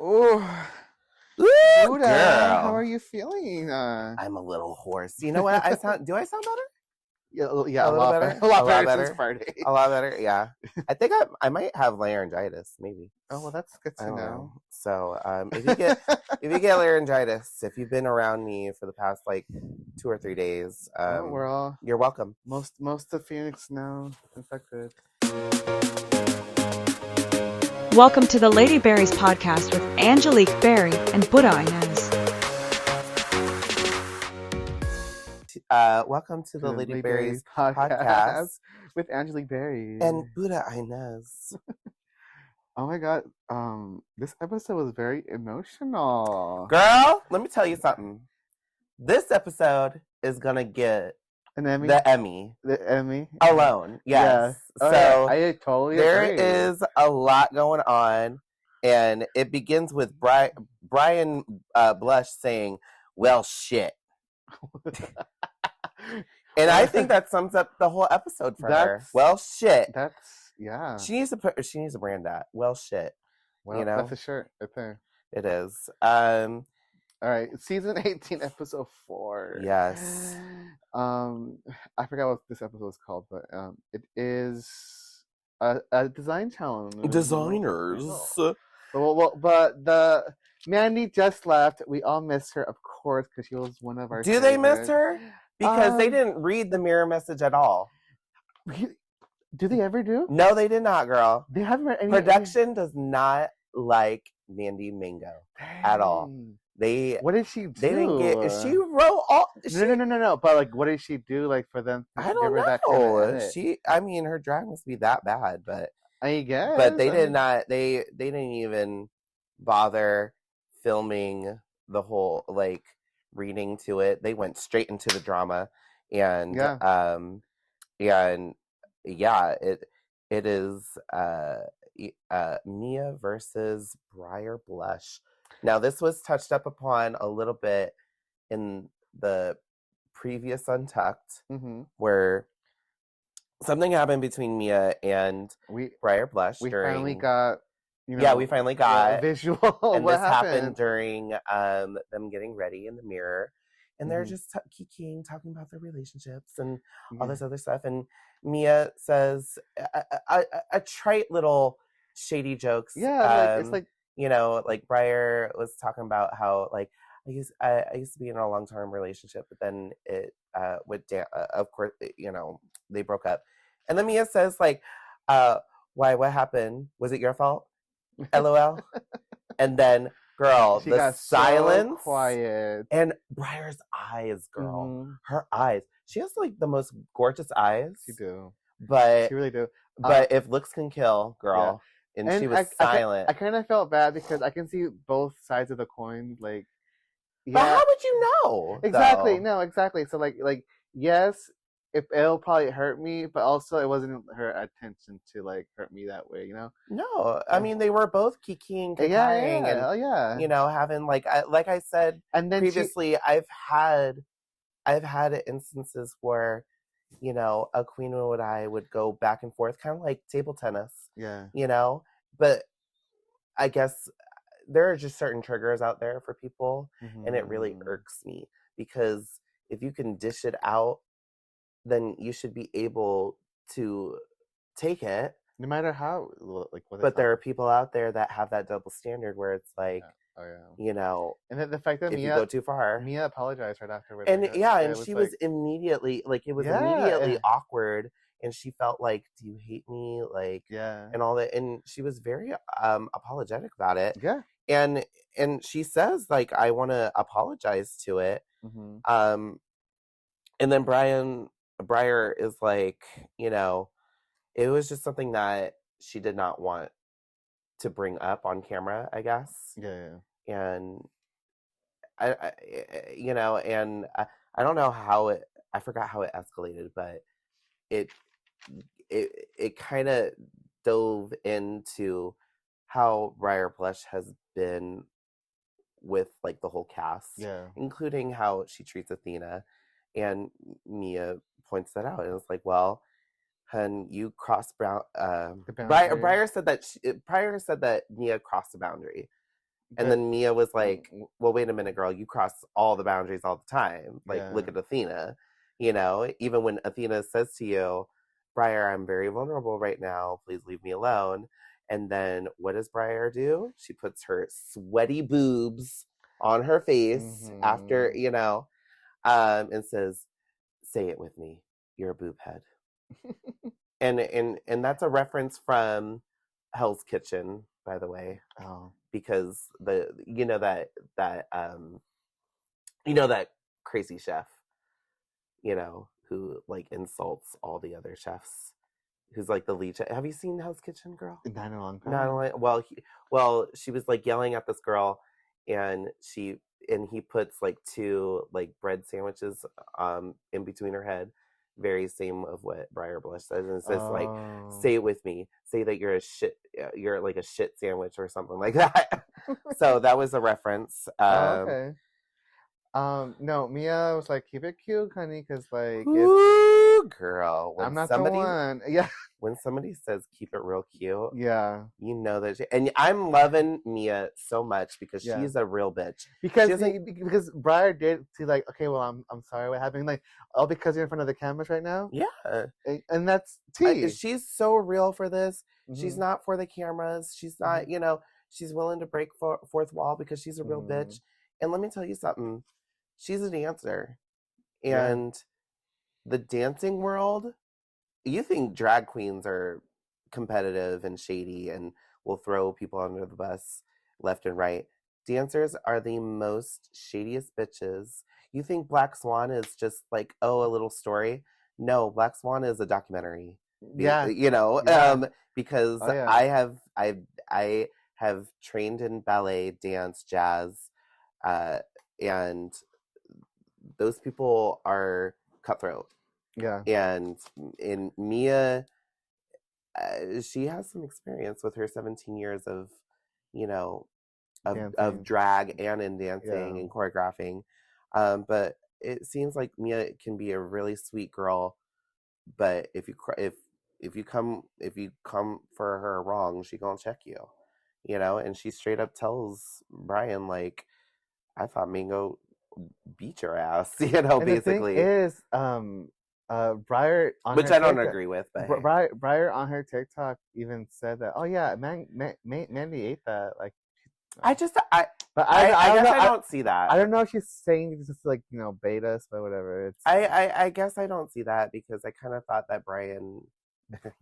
Oh, Ooh, Booda, girl. how are you feeling? I'm a little hoarse. You know what? Do I sound better? Yeah, a little better. A lot better since Friday. A lot better. Yeah. I think I might have laryngitis. Maybe. Oh well, that's good I to don't know. So if you get laryngitis, if you've been around me for the past like 2 or 3 days, we're all you're welcome. most of Phoenix now infected. Welcome to the Lady Berries podcast with Angelique Berry and Booda Inez. Welcome to the Lady Berries podcast with Angelique Berry and Booda Inez. Oh my god, this episode was very emotional. Girl, let me tell you something. This episode is gonna get an Emmy. The Emmy alone. Yes. Yeah. So I totally there agree. is a lot going on, and it begins with Brian Blush saying, "Well, shit." And I think that sums up the whole episode for her. Well, shit. Yeah. She needs to brand that. Well, shit. Well, that's a shirt right there. It is. All right, season 18, episode 4. Yes. I forgot what this episode is called, but it is a design challenge. Designers. Well, but the Mandy just left. We all miss her, of course, because she was one of our. Do they miss her? Because they didn't read the mirror message at all. Do they ever do? No, they did not, girl. They haven't read any. Production does not like Mandy Mingo at all. What did she do? They didn't get. She wrote all. No. But like, what did she do? Like for them? I don't know. That kind of edit? I mean, her drag must be that bad, but I guess. But they did not. They didn't even bother filming the whole reading to it. They went straight into the drama, and it is Mia versus Briar Blush. Now, this was touched up upon a little bit in the previous Untucked, where something happened between Mia and Briar Blush. We finally got, we finally got a visual. And this happened during them getting ready in the mirror, and they're just talking about their relationships and all this other stuff. And Mia says a trite little shady jokes. Yeah, it's like. Briar was talking about how I used to be in a long-term relationship, but then it of course, they broke up. And then Mia says why, what happened? Was it your fault? LOL. And then, girl, she the silence, so quiet, and Briar's eyes, girl, her eyes. She has the most gorgeous eyes. She do, but she really do. But if looks can kill, girl. Yeah. And she was silent. I kind of felt bad because I can see both sides of the coin. But how would you know? Exactly. Though? No, exactly. So yes, it'll probably hurt me, but also it wasn't her intention to hurt me that way. No, I mean they were both kikiing, and having like I said and then previously, I've had instances where. A queen and I would go back and forth, kind of like table tennis. Yeah. But I guess there are just certain triggers out there for people, and it really irks me because if you can dish it out, then you should be able to take it. No matter how, But there are people out there that have that double standard where it's like, and the fact that if you go too far, Mia apologized right after, and and she was immediately immediately awkward, and she felt like, do you hate me, and all that, and she was very apologetic about it, and she says I want to apologize to it, and then Briar is it was just something that she did not want to bring up on camera, I guess. And I don't know how I forgot how it escalated, but it kind of dove into how Briar Blush has been with the whole cast, including how she treats Athena, and Mia points that out, and it's well, hun, you crossed Briar said that Mia crossed the boundary. And then Mia was like, well, wait a minute, girl, you cross all the boundaries all the time. Like, Yeah. look at Athena. You know, even when Athena says to you, Briar, I'm very vulnerable right now. Please leave me alone. And then what does Briar do? She puts her sweaty boobs on her face after, you know, and says, say it with me. You're a boob head. and that's a reference from Hell's Kitchen, by the way. Oh. Because that crazy chef, you know, who like insults all the other chefs, who's like the lead chef. Have you seen Hell's Kitchen, girl? Not in a long time. Not only well, she was like yelling at this girl, and he puts like two like bread sandwiches in between her head, very same of what Briar Blush says, and it says like, say it with me, say that you're like a shit sandwich or something like that. So that was a reference. Okay. No, Mia was like, keep it cute, honey, because like, ooh, girl, I'm not the one. Yeah. When somebody says keep it real cute, yeah, you know that. And I'm loving Mia so much because she's a real bitch. Because Briar did see like, okay, well, I'm sorry, what happened? Like, all because you're in front of the cameras right now. Yeah, and that's tea. She's so real for this. She's not for the cameras. She's not, you know, she's willing to break fourth wall because she's a real bitch. And let me tell you something. She's a dancer. And the dancing world, you think drag queens are competitive and shady and will throw people under the bus left and right. Dancers are the most shadiest bitches. You think Black Swan is just like, oh, a little story? No, Black Swan is a documentary. Yeah. You know, because I have trained in ballet, dance, jazz, and those people are cutthroat. Yeah. And in Mia, she has some experience with her 17 years of, you know, of drag and in dancing and choreographing. But it seems like Mia can be a really sweet girl, but if you come for her wrong, she gonna check you, you know. And she straight up tells Brian like, I thought Mingo beat your ass, you know. And basically, the thing is, Briar on which her I don't TikTok, agree with, but Briar on her TikTok even said that. Oh yeah, Mandy ate that. Like, I guess I don't see that. I don't know if she's saying just like, you know, bait us, but whatever. It's I guess I don't see that because I kind of thought that Brian.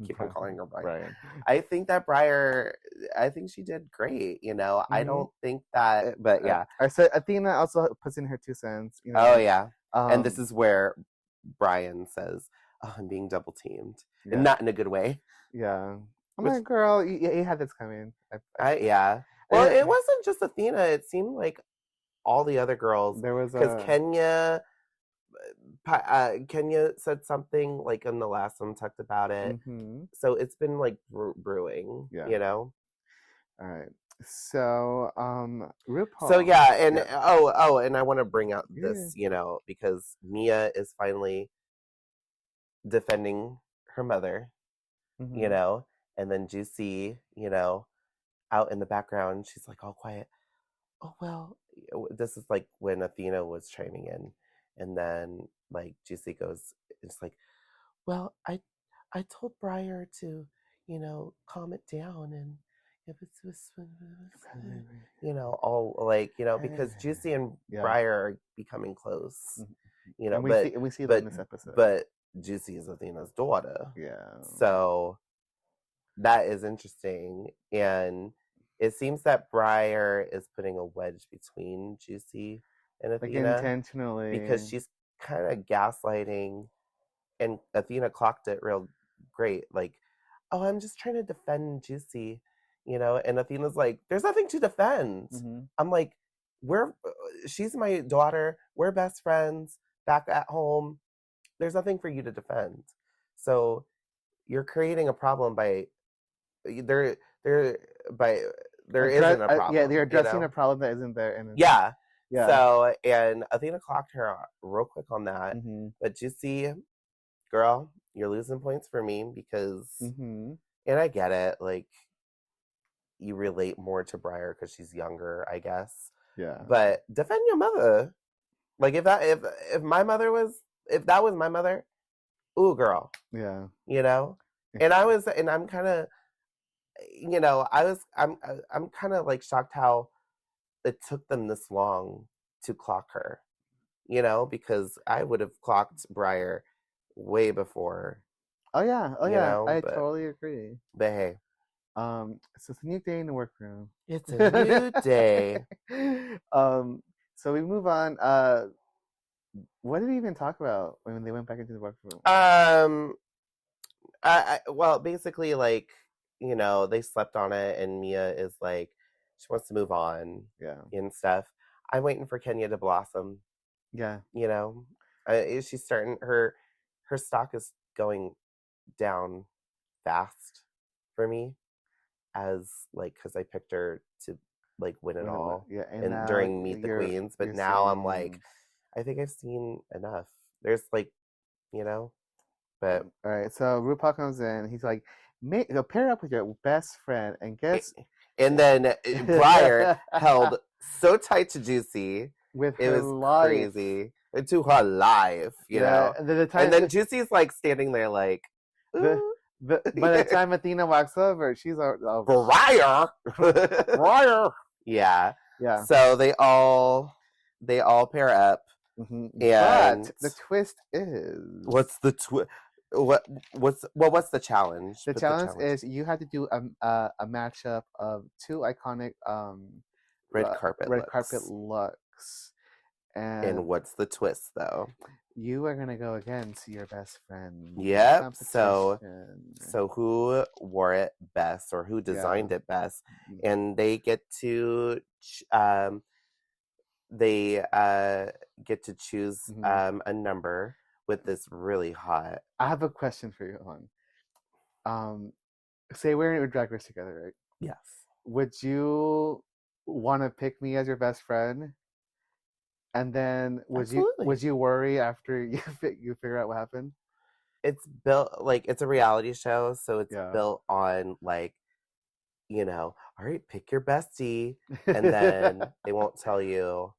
Keep on calling her Brian. I think that Briar. I think she did great. You know, I don't think that. But yeah, I said Athena also puts in her 2 cents. You know? Oh yeah, and this is where Brian says, "Oh, I'm being double teamed, and not in a good way." Yeah, I'm like, girl, you had this coming. Yeah. Well, it wasn't just Athena. It seemed like all the other girls. There was because Kenya said something like in the last one, talked about it. So it's been like brewing. You know. All right. So, Rupaul. So yeah, and and I want to bring out this, you know, because Mia is finally defending her mother, you know, and then Juicy, you know, out in the background, she's like all quiet. Oh well, this is like when Athena was chiming in, and then like Juicy goes, it's like, well, I told Briar to, you know, calm it down, and it was you know, all like, you know, because Juicy and Briar are becoming close, you know, and we see that in this episode. But Juicy is Athena's daughter, so that is interesting, and it seems that Briar is putting a wedge between Juicy and Athena, like intentionally, because she's kind of gaslighting, and Athena clocked it real great. Like, oh, I'm just trying to defend Juicy, you know, and Athena's like, there's nothing to defend. I'm like, she's my daughter. We're best friends back at home. There's nothing for you to defend. So you're creating a problem by there isn't a problem. Yeah, they're addressing a problem that isn't there. And yeah. So, and Athena clocked her real quick on that. But Juicy, girl, you're losing points for me because, and I get it, like, you relate more to Briar because she's younger, I guess. Yeah. But defend your mother. Like if that was my mother, ooh girl. Yeah. You know? And I'm kind of, I'm kind of like shocked how it took them this long to clock her, because I would have clocked Briar way before. Oh yeah. I but totally agree. hey, So it's a new day in the workroom. it's a new day. So we move on. What did we even talk about when they went back into the workroom? Well, basically, like, they slept on it, and Mia is like, she wants to move on, and stuff. I'm waiting for Kenya to blossom. Yeah. She's starting her stock is going down fast for me, as like because I picked her to like win it all, and during Meet the Queens, but now I'm like, I think I've seen enough. There's like, but all right. So Rupaul comes in. He's like, pair up with your best friend, and guess. And then Briar held so tight to Juicy. It was crazy. To her life, you know. And then Juicy's like standing there like, by the time Athena walks over, she's Briar. Briar. Yeah. So they all pair up. Mm-hmm. And but the twist is, what's the twist? What's the challenge? The challenge is you have to do a mashup of two iconic red carpet looks. And what's the twist though? You are gonna go against your best friend. Yep. So who wore it best, or who designed it best? And they get to choose a number with this really hot. I have a question for you, hon. Say we're in a Drag Race together, right? Yes. Would you want to pick me as your best friend? And then would you worry after you figure out what happened? It's built like it's a reality show, so it's built on like, all right, pick your bestie, and then they won't tell you.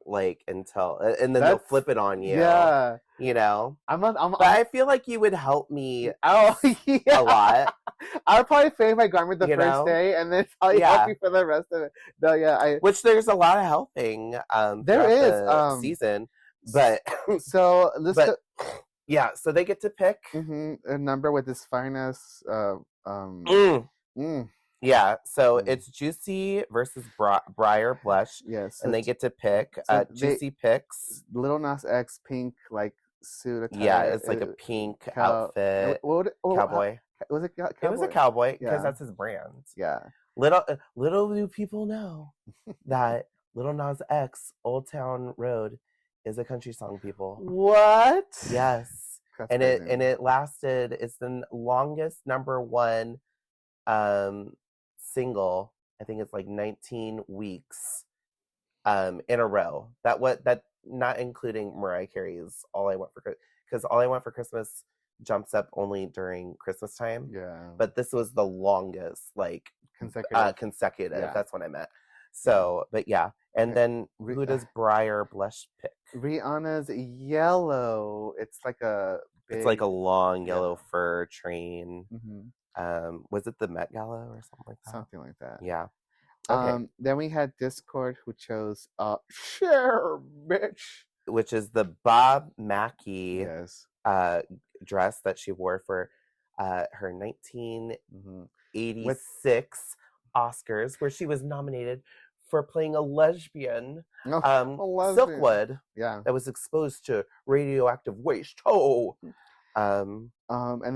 Like until, and then they'll flip it on you. Yeah. But I feel like you would help me a lot. I'll probably fade my garment the first day, and then probably help you for the rest of it. No, which there's a lot of helping. There is the season, but so so they get to pick a number with this finest. Yeah, so it's Juicy versus Briar Blush. Yes, and they get to pick. Juicy picks Lil Nas X pink like suit attire. Yeah, it's like a pink outfit. Cowboy. Was it cowboy? It was a cowboy because that's his brand. Yeah. Little do people know that Lil Nas X Old Town Road is a country song, people. What? Yes. And it lasted. It's the longest #1 single. I think it's like 19 weeks in a row. That not including Mariah Carey's All I Want for Christmas, because All I Want for Christmas jumps up only during Christmas time. Yeah. But this was the longest, like consecutive. Yeah. That's what I meant. So, but yeah. And then who does Briar Blush pick? Rihanna's Yellow. It's like a long yellow fur train. Was it the Met Gala or something like that? Something like that. Yeah. Okay. Then we had Discord, who chose Share Bitch, which is the Bob Mackie dress that she wore for her 1986 Oscars, where she was nominated for playing a lesbian, Silkwood, that was exposed to radioactive waste. And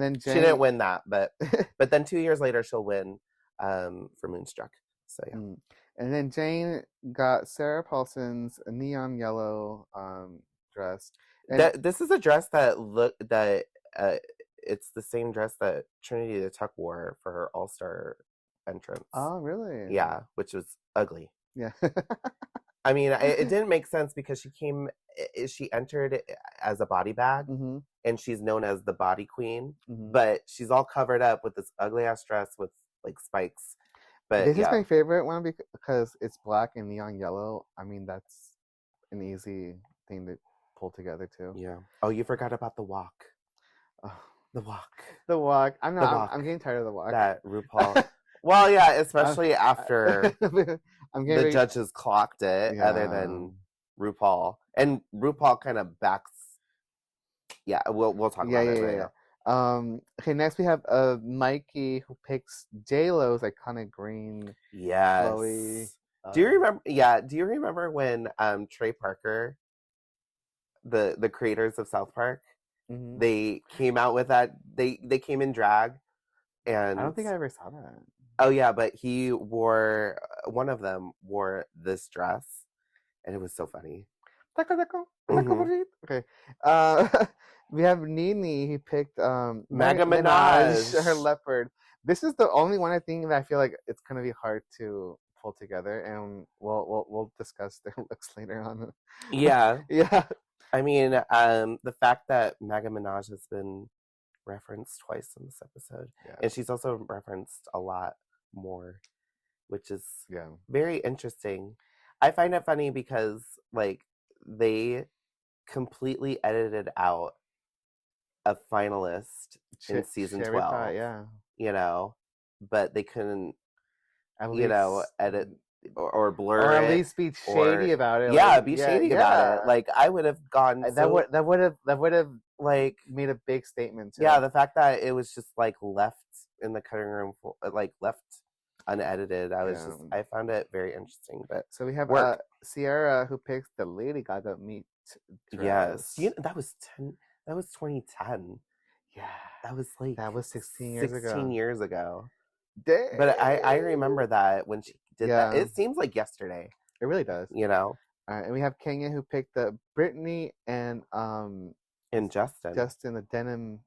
then Jane... she didn't win that, but then 2 years later she'll win for Moonstruck. So yeah. And then Jane got Sarah Paulson's neon yellow dress. And this is a dress that it's the same dress that Trinity the Tuck wore for her All-Star entrance. Oh, really? Yeah, which was ugly. Yeah. I mean, it didn't make sense because she entered as a body bag, and she's known as the body queen, but she's all covered up with this ugly ass dress with like spikes. But this is my favorite one because it's black and neon yellow. I mean, that's an easy thing to pull together too. Yeah. Oh, you forgot about the walk. Oh, the walk. The walk. I'm not. The walk. I'm getting tired of the walk. That RuPaul. Well, yeah, especially after the judges clocked it, other than RuPaul, and RuPaul kind of backs. Yeah, we'll talk about it later. Okay, next we have Mikey, who picks J-Lo's iconic green. Yes. Flowy, do you remember? Yeah. Do you remember when Trey Parker, the creators of South Park, they came out with that? They came in drag, and I don't think I ever saw that. Oh yeah, but one of them wore this dress, and it was so funny. Okay. We have Nene. He picked Mega Minaj, her leopard. This is the only one I think that I feel like it's gonna be hard to pull together, and we'll discuss their looks later on. Yeah, yeah. I mean, the fact that Mega Minaj has been referenced twice in this episode, and she's also referenced a lot more, which is very interesting. I find it funny because like they completely edited out a finalist in season 12, you know, but they couldn't, edit or blur or at it, least be shady about it. Yeah, like, be shady about it. Like I would have gone. That would have like made a big statement. Yeah, the fact that it was just like left in the cutting room, like left unedited. I found it very interesting. But so we have Sierra, who picks the Lady Gaga meat dress. Yes, that was 2010. Yeah, that was 16 years ago. 16 years ago. Dang. But I remember that when she did that. It seems like yesterday. It really does. You know. And we have Kenya, who picked the Brittany and Justin, the denim,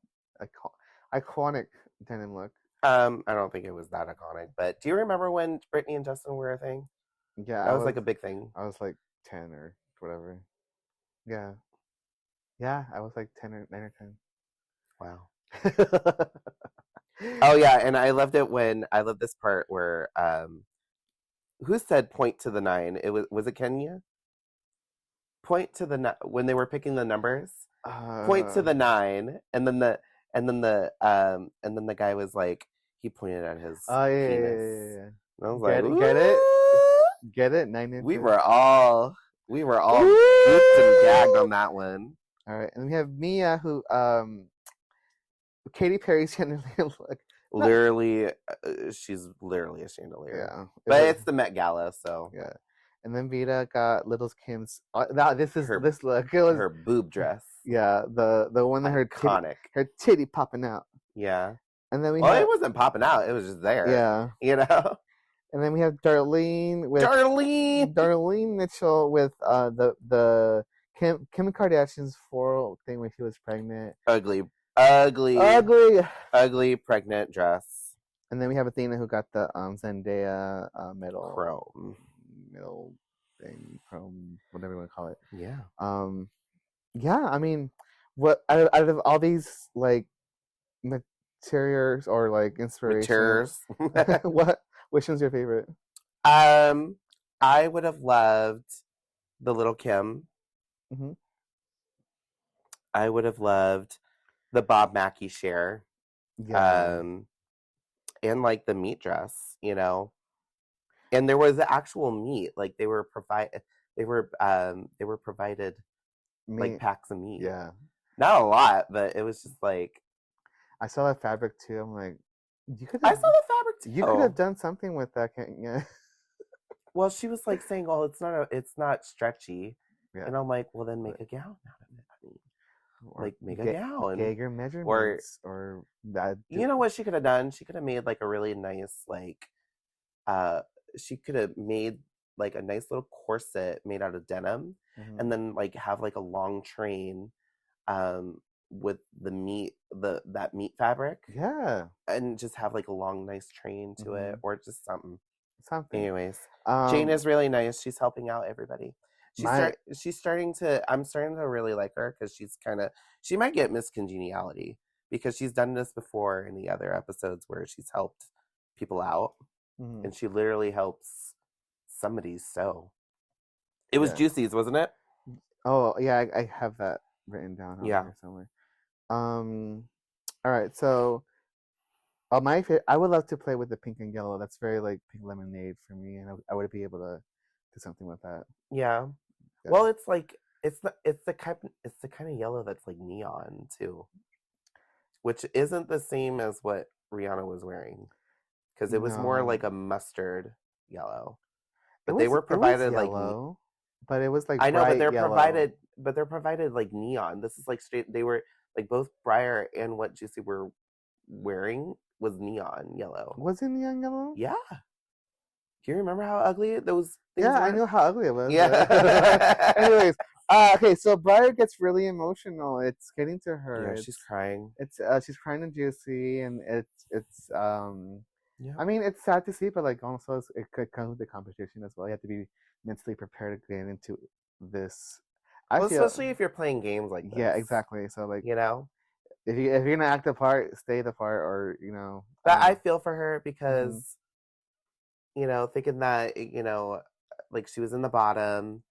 iconic denim look. I don't think it was that iconic, but do you remember when Brittany and Justin were a thing? Yeah, that was like a big thing. I was like 10 or whatever. Yeah, I was like 9 or 10. Wow. Oh yeah, and I loved this part where who said point to the 9? It was it Kenya? Point to the when they were picking the numbers. Point to the 9, and then the guy was like, he pointed at his penis. Yeah. And I was get it 9 inches. We were all gooped and gagged on that one. All right, and we have Mia, who Katy Perry's chandelier look. Literally, she's literally a chandelier. Yeah, but it's the Met Gala, so yeah. And then Vita got Little Kim's. This look. It was her boob dress. Yeah, the one that her titty popping out. Yeah. And then it wasn't popping out; it was just there. Yeah, you know. And then we have Darlene Mitchell with the Kim Kardashian's floral thing when she was pregnant. Ugly pregnant dress. And then we have Athena, who got the Zendaya medal. Chrome. Middle thing, chrome, whatever you want to call it. Yeah. Yeah, I mean, what out of all these like materials or like inspirations, which one's your favorite? I would have loved the Little Kim. Mm-hmm. I would have loved the Bob Mackie share. Yeah. And like the meat dress, you know. And there was the actual meat, like they were provided meat. Like packs of meat. Yeah, not a lot, but it was just like I saw that fabric too. I'm like, I saw the fabric too. You could have done something with that, yeah. Well, she was like saying, "Oh, it's not stretchy," yeah. And I'm like, "Well, then make a gown out of it. I mean, like make a gown, Geiger measurements, or that. You know what she could have done? She could have made like a really nice like, she could have made like a nice little corset made out of denim, and then like have like a long train, with the meat, that meat fabric, and just have like a long nice train to it, or just something. Anyways, Jane is really nice. She's helping out everybody. She's starting to. I'm starting to really like her because she might get Miss Congeniality because she's done this before in the other episodes where she's helped people out. and she literally helps somebody sew. It was Juicy's, wasn't it? Oh yeah, I have that written down here somewhere. All right, so my favorite, I would love to play with the pink and yellow. That's very like pink lemonade for me, and I would be able to do something with that. Yeah. Well, it's like it's the kind of yellow that's like neon too, which isn't the same as what Rihanna was wearing, because it was more like a mustard yellow. But they were provided yellow, but it was like I know, but they're yellow. provided like neon. This is like straight. They were like both Briar and what Juicy were wearing was neon yellow. Was it neon yellow? Yeah. Do you remember how ugly those things were? I know how ugly it was. Yeah. Anyways, okay, so Briar gets really emotional. It's getting to her. Yeah, she's crying. It's she's crying to Juicy, and it's I mean, it's sad to see, but like also it could come with the competition as well. You have to be mentally prepared to get into this. Especially if you're playing games like this. Yeah, exactly. So like, you know, if you're gonna act the part, stay the part, or But I feel for her because, thinking that like she was in the bottom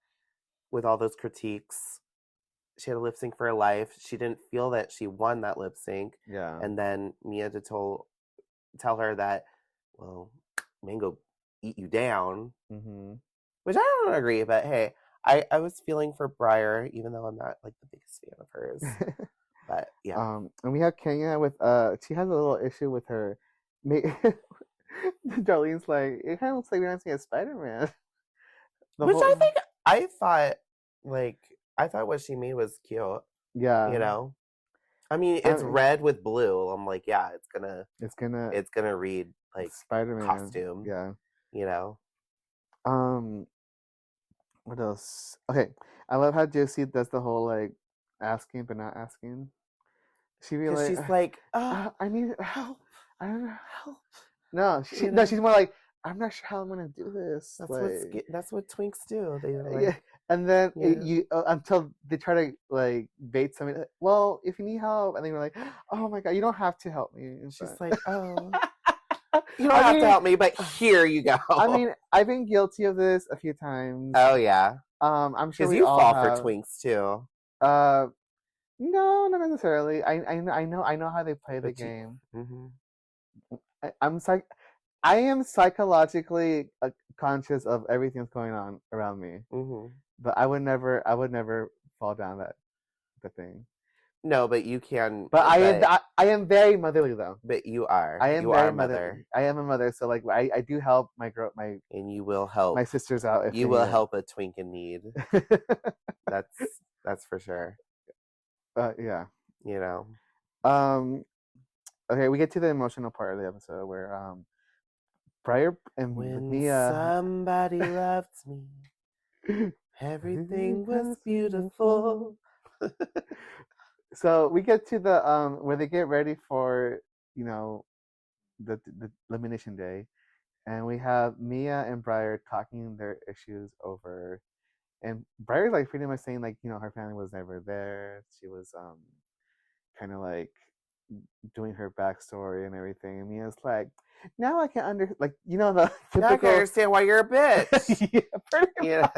with all those critiques. She had a lip sync for her life. She didn't feel that she won that lip sync. Yeah. And then Mia to tell her that, well, Mango eat you down. Mm-hmm. Which I don't agree, but hey, I was feeling for Briar, even though I'm not like the biggest fan of hers. But yeah. And we have Kenya with she has a little issue with her. Darlene's like, it kind of looks like we're not seeing a Spider-Man. I thought what she made was cute. Yeah. I mean, it's red with blue. I'm like, yeah, it's gonna read like Spider-Man costume. Yeah. What else? Okay, I love how Juicy does the whole like asking but not asking. She's like, I need help. I don't know help. No, she's more like, I'm not sure how I'm gonna do this. That's what twinks do. They and then until they try to like bait somebody. Well, if you need help, and then you're like, oh my god, you don't have to help me. And she's like, oh. You don't have to help me, but here you go. I mean, I've been guilty of this a few times. Oh yeah. I'm sure you all fall for twinks too. No, not necessarily. I know how they play the game. I am psychologically conscious of everything that's going on around me. But I would never fall down the thing. No, but you can. But I am very motherly though. But you are. You are a mother. I am a mother, so like I do help my and you will help my sisters out. If you will help a twink in need. That's for sure. Yeah. Okay, we get to the emotional part of the episode where Briar and Mia. Somebody loved me. Everything was beautiful. So we get to the where they get ready for the elimination day, and we have Mia and Briar talking their issues over, and Briar's like pretty much saying like her family was never there. She was kind of like doing her backstory and everything. And Mia's like, now I can the typical. Now I can understand why you're a bitch. Yeah.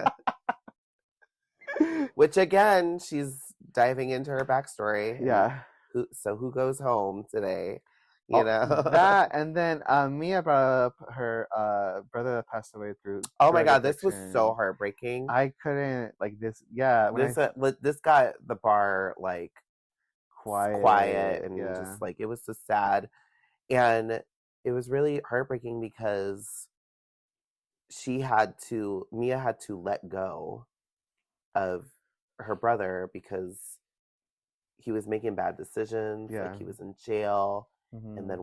Which again, she's diving into her backstory. Yeah. Who goes home today? That, and then Mia brought up her brother that passed away through. Oh my god, this was so heartbreaking. I couldn't like this. Yeah, this got the bar like quiet and yeah. just like it was so sad, and it was really heartbreaking because Mia had to let go of her brother because he was making bad decisions. Yeah. Like he was in jail. And then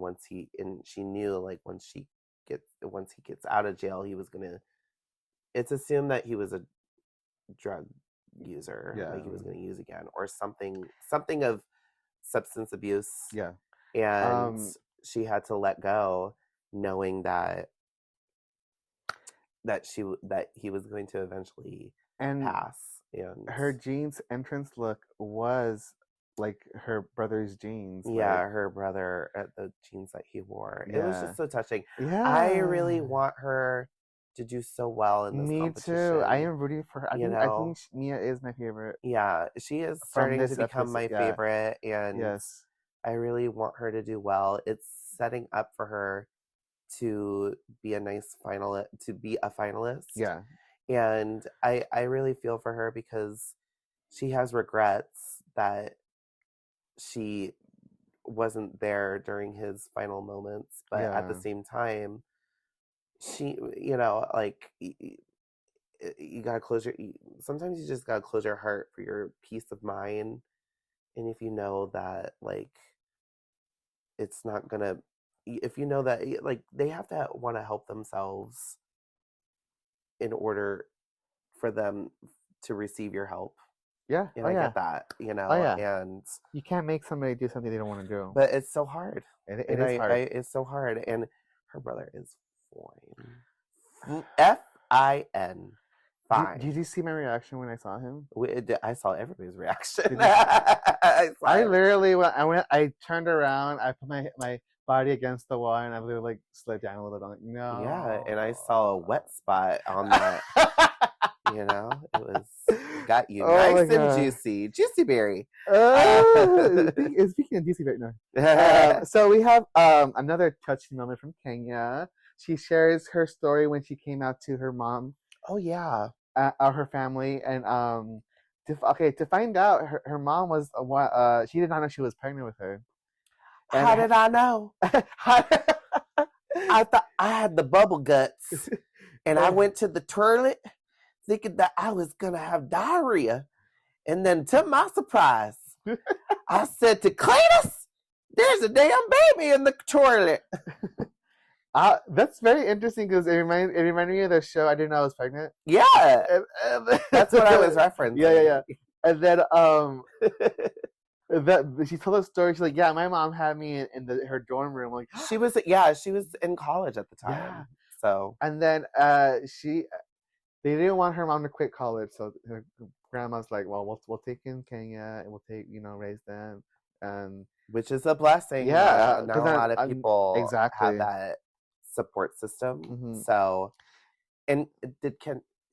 she knew like once he gets out of jail, it's assumed that he was a drug user. Yeah. Like he was going to use again or something of substance abuse. Yeah. And she had to let go knowing that he was going to eventually pass. And her jeans entrance look was like her brother's jeans. Yeah, like, her brother, the jeans that he wore. It was yeah, just so touching. yeah. I really want her to do so well in this Me too. I competition. am rooting for her. I You think know, Mia is my favorite yeah, she is from starting to this become episode. my Yeah. favorite, and Yes. I really want her to do well. It's setting up for her to be a nice finalist, to be a finalist. Yeah. And I really feel for her because she has regrets that she wasn't there during his final moments, but at the Yeah. same time, she, you know, like you gotta close your. Sometimes you just gotta close your heart for your peace of mind, and if you know that, like, it's not gonna, if you know that, like, they have to want to help themselves in order for them to receive your help. Yeah. And Oh I yeah. get that, you Oh know, yeah. and You can't make somebody do something they don't want to do. but it's so hard. It And is hard. it's so hard. And her brother is fine. Fin. Fine. Did you see my reaction when I saw him? I saw everybody's reaction. I literally I turned around, I put my body against the wall, and I literally like slid down a little bit. I'm like, no. Yeah, and I saw a wet spot on that. You know, it was got you nice and juicy berry. Speaking of juicy right now, so we have another touching moment from Kenya. She shares her story when she came out to her mom. Oh yeah, her family, and to find out her mom was she did not know she was pregnant with her. And how did I know? I thought I had the bubble guts, and I went to the toilet thinking that I was gonna have diarrhea, and then to my surprise, I said to Cletus, "There's a damn baby in the toilet." That's very interesting because it reminded me of the show. I didn't know I was pregnant. Yeah, and that's what I was referencing. Yeah. And then that she told a story. She's like, "Yeah, my mom had me in her dorm room." Like she was in college at the time. Yeah. So and then they didn't want her mom to quit college, so her grandma's like, "Well, we'll take in Kenya and we'll raise them." And which is a blessing. Yeah, not a lot of people exactly have that support system. Mm-hmm. So, and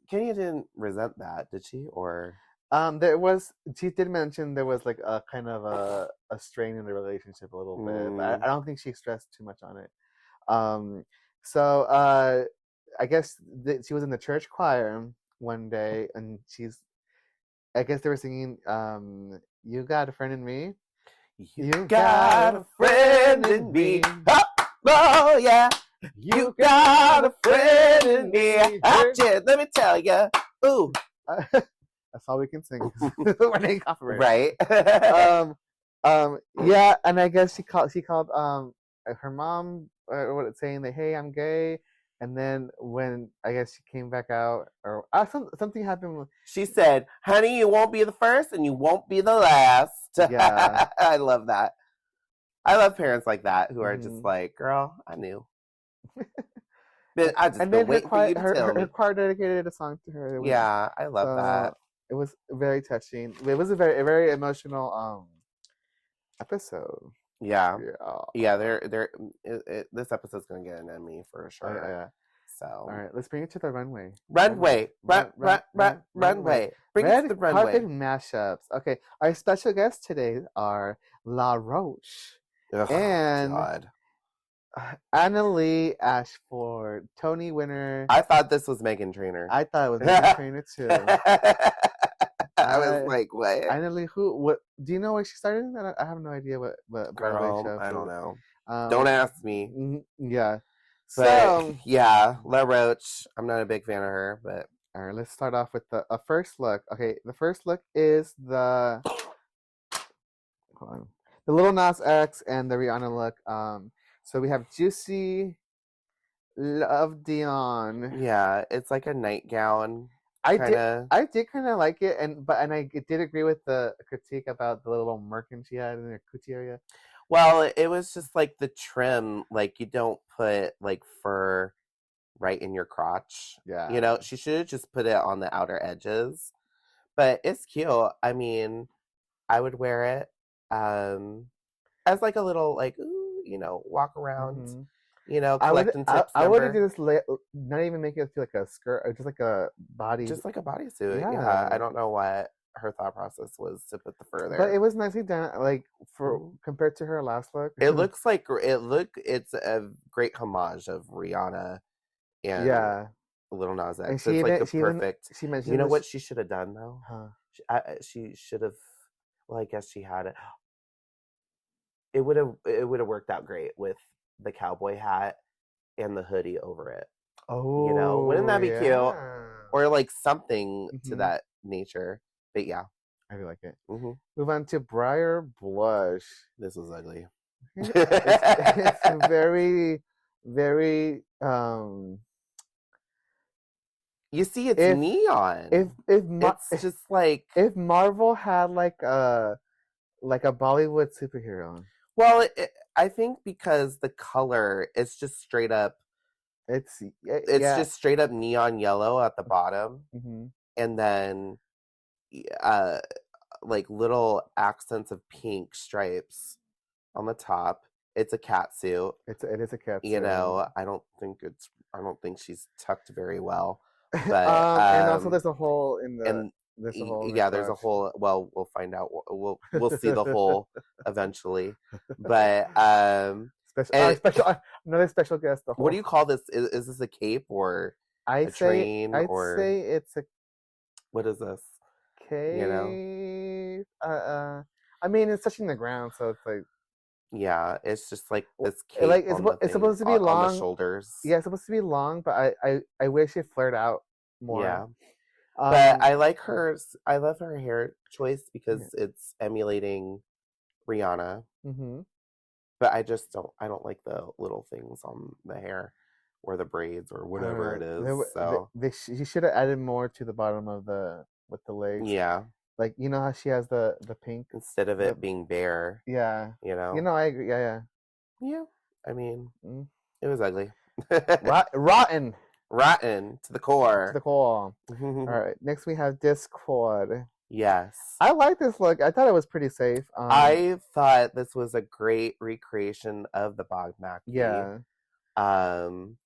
Kenya didn't resent that, did she? Or she did mention there was like a kind of a strain in the relationship a little bit, but I don't think she stressed too much on it. So I guess she was in the church choir one day, and I guess they were singing, "You got a friend in me." You got a friend in me. Oh yeah. You got a friend in me. Let me tell you. Ooh. That's all we can sing. We're not copyrighted. Right. Yeah, and I guess she called her mom saying that, "Hey, I'm gay." And then when I guess she came back out, or something happened. She said, "Honey, you won't be the first, and you won't be the last." Yeah, I love that. I love parents like that who are just like, "Girl, I knew." But I just been waiting for you to tell me. Her choir dedicated a song to her. Yeah, I love that. It was very touching. It was a very emotional episode. Yeah. This episode's gonna get an Emmy for sure. Yeah. So all right, let's bring it to the runway. Runway. Bring it to the runway. Carpet mashups. Okay, our special guests today are La Roche and Annalie Ashford, Tony winner. I thought this was Meghan Trainor. I thought it was Meghan Trainor too. I was like, what? Annalie, what? Do you know where she started? I have no idea what Girl, show. I don't know. Don't ask me. Yeah. But, yeah, La Roche. I'm not a big fan of her, but all right. Let's start off with the first look. Okay, the first look is the Lil Nas X and the Rihanna look. So we have Juicy Love Dion. Yeah, it's like a nightgown. I did kind of like it, and I did agree with the critique about the little merkin she had in her coochie area. Well, it was just like the trim, like you don't put like fur right in your crotch. Yeah, you know, she should have just put it on the outer edges. But it's cute. I mean, I would wear it. as like a little like walk around, I would collecting tips I would number. just not even make it feel like a skirt or just like a body. Just like a bodysuit. Yeah. Yeah, I don't know what her thought process was to put the fur there. But it was nicely done, like for compared to her last look. It's a great homage of Rihanna and Yeah. Little Nas X. And So it's like a she perfect. she mentioned You know this- what she should have done though? Huh. She should have. Well, I guess she had it. It would have worked out great with the cowboy hat and the hoodie over it. Oh, wouldn't that be cute? yeah. Or like something to Mhm. that nature. But yeah, I do like it. Mhm. Move on to Briar Blush. This was ugly. It's very, very. You see, it's If- neon. It's just like if Marvel had like a Bollywood superhero. well, I think because the color, it's just straight up. It's Just straight up neon yellow at the bottom, Mm-hmm. and then like little accents of pink stripes on the top. It's a cat suit. It is a cat. I don't think she's tucked very well. But and also there's a hole in the. and there's a hole. In yeah, the there's a crotch. hole. Well, we'll find out. We'll see the hole eventually. But another special guest. The what do hole. you call this? Is this a cape or a train I'd or say it's a what is this? cave. I mean, it's touching the ground, so it's like. Yeah, it's just like this cape. Like it's supposed to be long on the shoulders. Yeah, it's supposed to be long, but I wish it flared out more. Yeah, but I like hers. I love her hair choice because it's emulating Rihanna. Mm-hmm. But I don't like the little things on the hair or the braids or whatever it is. She should have added more to the bottom of with the legs. Yeah. Like, you know how she has the pink? Instead of it being bare. Yeah. You I agree. Yeah. Yeah. I mean, it was ugly. Rotten. Rotten to the core. To the core. All right. Next we have Discord. Yes. I like this look. I thought it was pretty safe. I thought this was a great recreation of the Bog Mackie. Yeah. And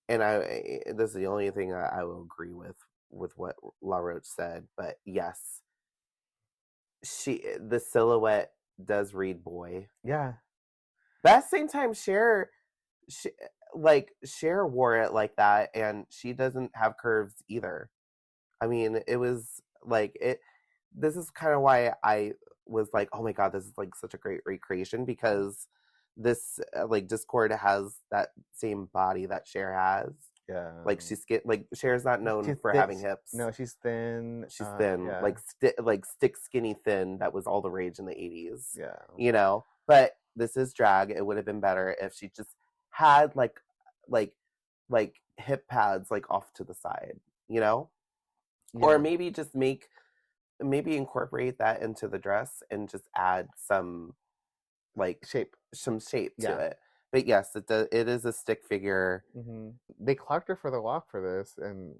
this is the only thing I will agree with what La Roche said, but yes, the silhouette does read boy. Yeah. But at the same time, Cher wore it like that, and she doesn't have curves either. I mean, it was like it. This is kind of why I was like, oh my god, this is like such a great recreation because this Discord has that same body that Cher has. Yeah. Like Cher's not known for having hips. No, she's thin. She's thin, yeah. like stick skinny thin. That was all the rage in the 80s. Yeah. But this is drag. It would have been better if she just had like hip pads like off to the side, Yeah. Or maybe just incorporate that into the dress and just add some shape to it. But yes, it is a stick figure. Mm-hmm. They clocked her for the walk for this, and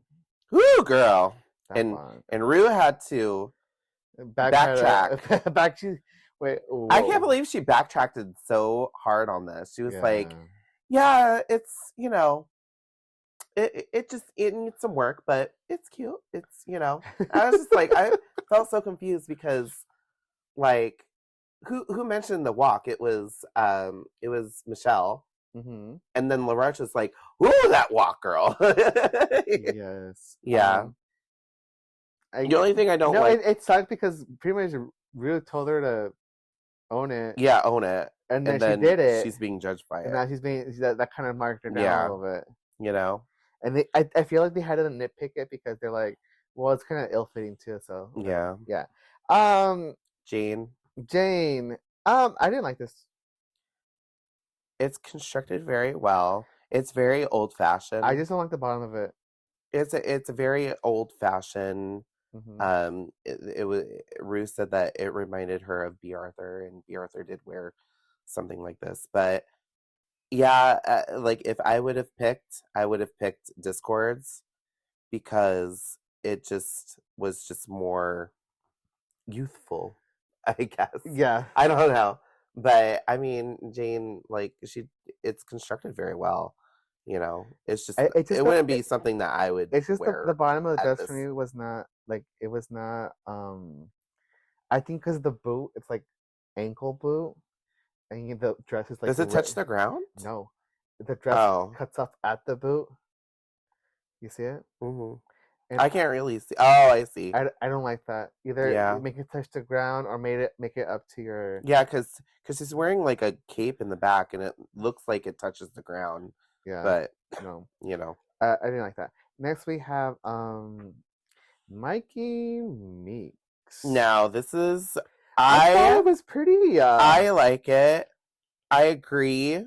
whoo, girl, and Rue had to backtrack. Wait, I can't believe she backtracked so hard on this. She was like, "Yeah, it's it just needs some work, but it's cute. It's I was just like, I felt so confused because like. Who mentioned the walk? It was Michelle, mm-hmm. And then LaRoche was like, "Ooh, that walk, girl." Yes, yeah. The only thing I don't like it sucked because pretty much really told her to own it. Yeah, own it, and then she did it. She's being judged by it. And now that kind of marked her down a little bit. And I feel like they had to nitpick it because they're like, well, it's kind of ill-fitting too. So yeah. Jane. I didn't like this. It's constructed very well. It's very old-fashioned. I just don't like the bottom of it. It's a very old-fashioned. Mm-hmm. It was. Rue said that it reminded her of B. Arthur, and B. Arthur did wear something like this. But yeah, like if I would have picked Discords because it just was just more youthful. I guess. Yeah. I don't know. But I mean, Jane, like it's constructed very well. You know, it's just It's just it wouldn't be something that I would it's just wear the bottom of the at dress this. for me was not like it was not. I think because the boot, it's like ankle boot, and the dress is like. Does it touch the ground? No, the dress cuts off at the boot. You see it? Mm-hmm. And I can't really see. Oh, I see. I don't like that either. Yeah. Make it touch the ground or make it up to your. Yeah, because he's wearing like a cape in the back, and it looks like it touches the ground. Yeah. But no, you know, I didn't like that. Next we have Mikey Meeks. Now this is I thought it was pretty. I like it. I agree.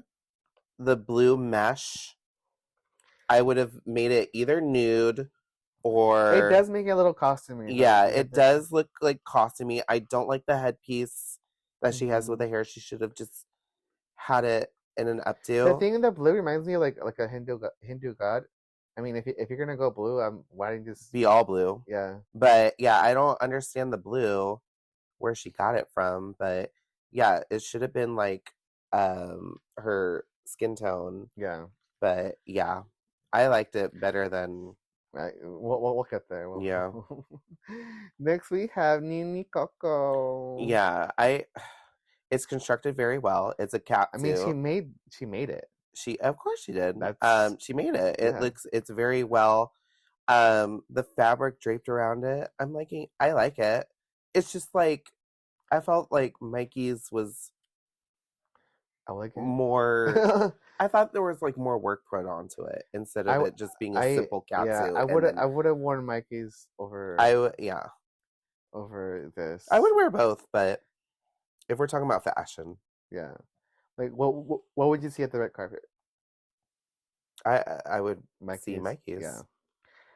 The blue mesh. I would have made it either nude or. It does make it a little costumey. Yeah, it does look like costumey. I don't like the headpiece that she has with the hair. She should have just had it in an updo. The thing in the blue reminds me of like a Hindu god. I mean, if you're gonna go blue, why don't you just be all blue? Yeah. But yeah, I don't understand the blue where she got it from. But yeah, it should have been like her skin tone. Yeah. But yeah, I liked it better than. Right. We'll get there. Yeah. Next we have Nini Coco. Yeah, it's constructed very well. It's a cat. I mean, she made it. Of course she did. She made it. Yeah. It's very well. The fabric draped around it, I like it. It's just like I felt like Mikey's was more. I thought there was like more work put onto it instead of it just being a simple catsuit. Yeah, I would have worn Mikey's over. Over this. I would wear both, but if we're talking about fashion, yeah, like what would you see at the red carpet? I would see Mikey's. Yeah.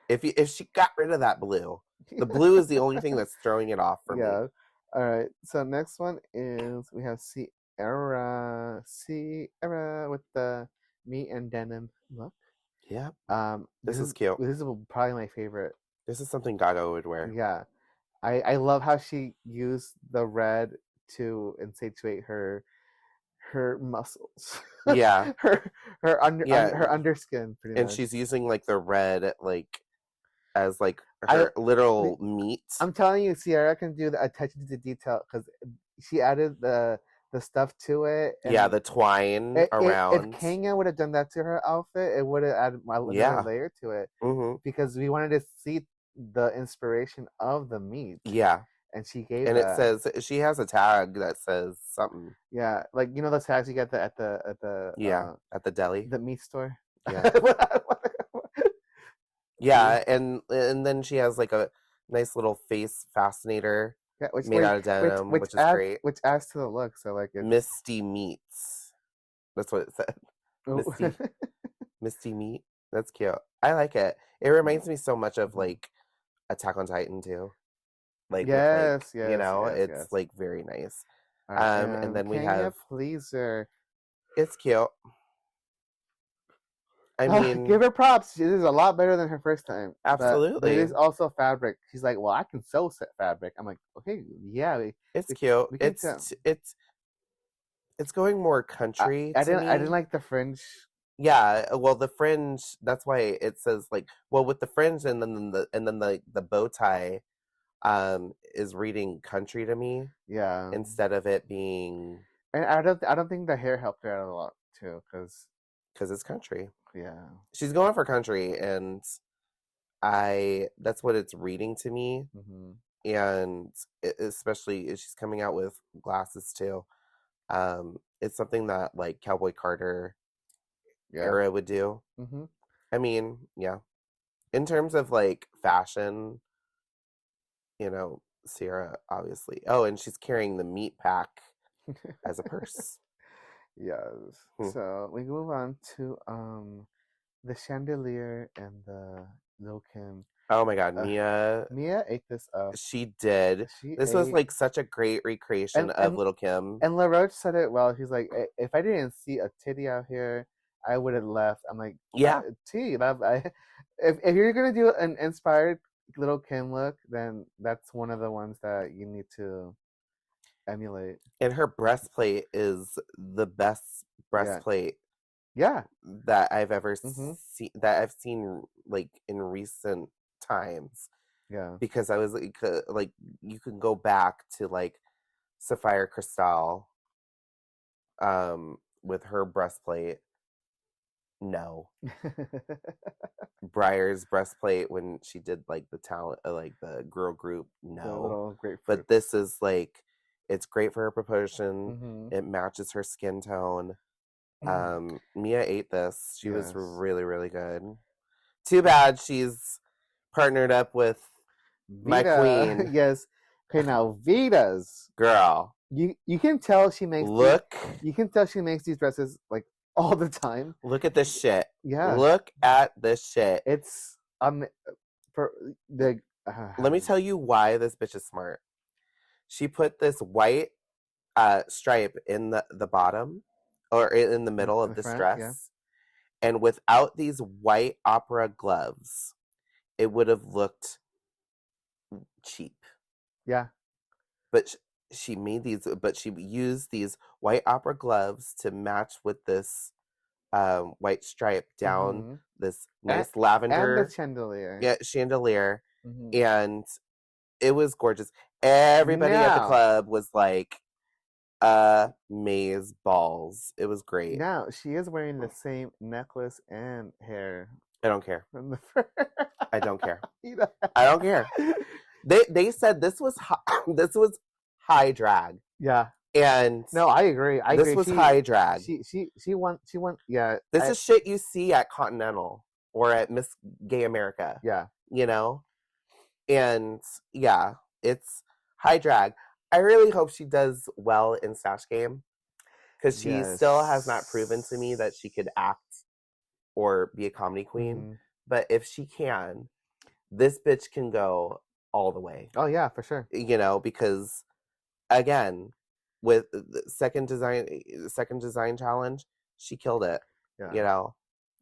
If she got rid of that blue, the blue is the only thing that's throwing it off for me. Yeah. All right. So next one is we have Sierra with the meat and denim look. Yeah. This is cute. This is probably my favorite. This is something Gaga would wear. Yeah. I love how she used the red to insatiate her muscles. Yeah. her underskin pretty and much. She's using like the red as like her literal meat. I'm telling you, Sierra can do the attention to detail because she added the stuff to it. Yeah, the twine around. If Kenya would have done that to her outfit, it would have added another layer to it. Mm-hmm. Because we wanted to see the inspiration of the meat. Yeah. And she gave and that. It says she has a tag that says something. Yeah, like you know the tags you get at the at the deli, the meat store. Yeah. Yeah, and then she has like a nice little face fascinator made out of denim, which is great. Which adds to the look. So like it's... Misty Meats. That's what it said. Misty Meat. That's cute. I like it. It reminds me so much of like Attack on Titan too. Like yes, you know, it's like very nice. And then we have Pleaser. It's cute. I mean, give her props. This is a lot better than her first time. Absolutely. But it is also fabric. She's like, well, I can sew fabric. I'm like, okay, yeah. It's cute. It's going more country. I didn't like the fringe. Yeah, well, the fringe. That's why it says like, well, with the fringe and then the bow tie, is reading country to me. Yeah. Instead of it being. And I don't think the hair helped her out a lot too, because it's country. Yeah. She's going for country, and that's what it's reading to me. Mm-hmm. And especially if she's coming out with glasses too. It's something that like Cowboy Carter era would do. Mm-hmm. I mean, yeah. In terms of like fashion, you know, Sierra obviously. Oh, and she's carrying the meat pack as a purse. Yes. So we move on to the chandelier and the Lil Kim. Oh my God, Mia ate this up. She did. This was like such a great recreation of Lil Kim. And LaRoche said it well. He's like, if I didn't see a titty out here, I would have left. I'm like, yeah. If you're gonna do an inspired Lil Kim look, then that's one of the ones that you need to. emulate. And her breastplate is the best breastplate Yeah. that I've ever Mhm. seen. That I've seen like in recent times. Yeah. Because I was like you can go back to like Sapphire Crystal, with her breastplate. No. Briar's breastplate when she did like the talent, like the girl group. The No. little grapefruit. But this is like, it's great for her proportion. Mhm. It matches her skin tone. Mia ate this. She was Yes. really, really good. Too bad she's partnered up with my Vita. queen. Yes. Okay, now Vita's Girl. You can tell she makes Look. you can tell she makes these dresses like all the time. Look at this shit. Yeah. Look at this shit. It's for the Let me tell you why this bitch is smart. She put this white stripe in the bottom or in the middle of this front, dress. yeah. And without these white opera gloves, it would have looked cheap. Yeah. But she made these, but she used these white opera gloves to match with this white stripe down this nice lavender. And the chandelier. Yeah, chandelier. And it was gorgeous. Everybody at the club was like, maze balls. It was great. Now she is wearing the same necklace and hair. I don't care. From the I don't care. I don't care. They said this was high drag. Yeah. And no, I agree. This was high drag. She won. Yeah. This is shit you see at Continental or at Miss Gay America. Yeah. You know? And yeah, it's high drag. I really hope she does well in Stash Game. Because she still has not proven to me that she could act or be a comedy queen. But if she can, this bitch can go all the way. Oh yeah, for sure. You know, because again, with the second design challenge, she killed it. Yeah. You know,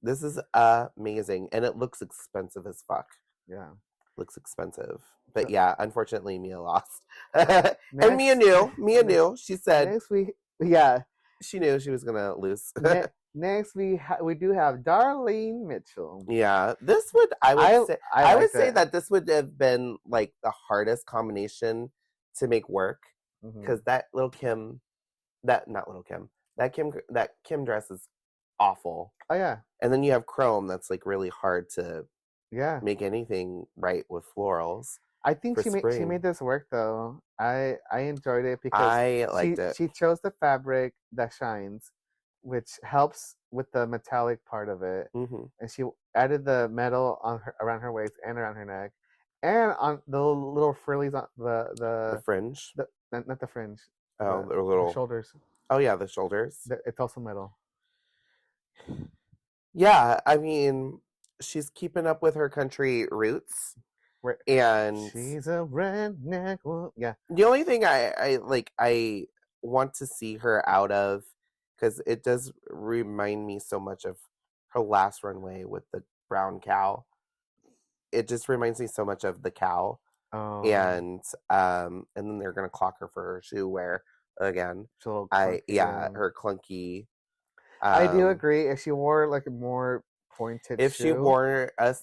this is amazing, and it looks expensive as fuck. Yeah, looks expensive. But yeah, unfortunately, Mia lost, and Mia knew. She said next week. Yeah, she knew she was gonna lose. Next we do have Darlene Mitchell. Yeah, this would I would say that this would have been like the hardest combination to make work because that Kim dress is awful. Oh yeah, and then you have Chrome that's like really hard to make anything right with florals. I think she made this work though. I enjoyed it because I liked it. She chose the fabric that shines, which helps with the metallic part of it, and she added the metal on around her waist and around her neck, and on the little frillies on the fringe. Not the fringe. Oh, the little shoulders. Oh yeah, the shoulders. It's also metal. Yeah, I mean, she's keeping up with her country roots. And she's a redneck. Yeah. The only thing I want to see her out of, because it does remind me so much of her last runway with the brown cow. It just reminds me so much of the cow. Oh. And then they're gonna clock her for her shoe wear again. Her clunky. I do agree. If she wore like a more pointed if shoe. She wore a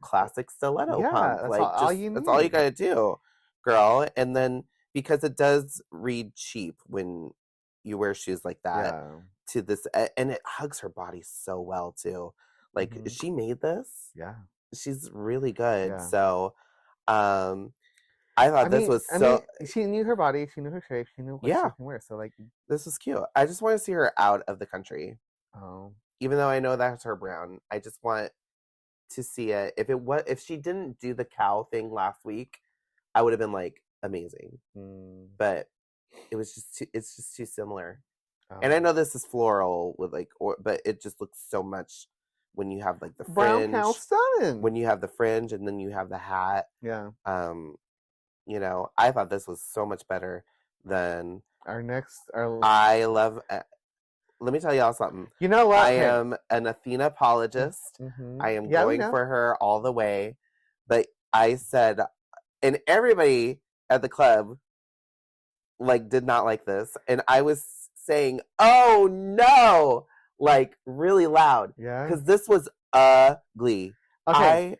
classic stiletto pump, that's all you need. That's all you gotta do, girl. And then because it does read cheap when you wear shoes like that to this, and it hugs her body so well too. Like she made this. Yeah, she's really good. Yeah. So, I thought this was so. She knew her body. She knew her shape. She knew what she can wear. So like, this was cute. I just want to see her out of the country. Oh. Even though I know that's her brand, I just want to see it. If she didn't do the cow thing last week, I would have been like amazing. But it's just too similar. Oh. And I know this is floral with but it just looks so much when you have like the fringe. Brown cow stunning. When you have the fringe and then you have the hat. Yeah. You know, I thought this was so much better than I love. Let me tell y'all something. You know what? I am an Athena apologist. I am going for her all the way. But I said, and everybody at the club like did not like this, and I was saying, "Oh no!" like really loud Yeah. because this was ugly. Okay.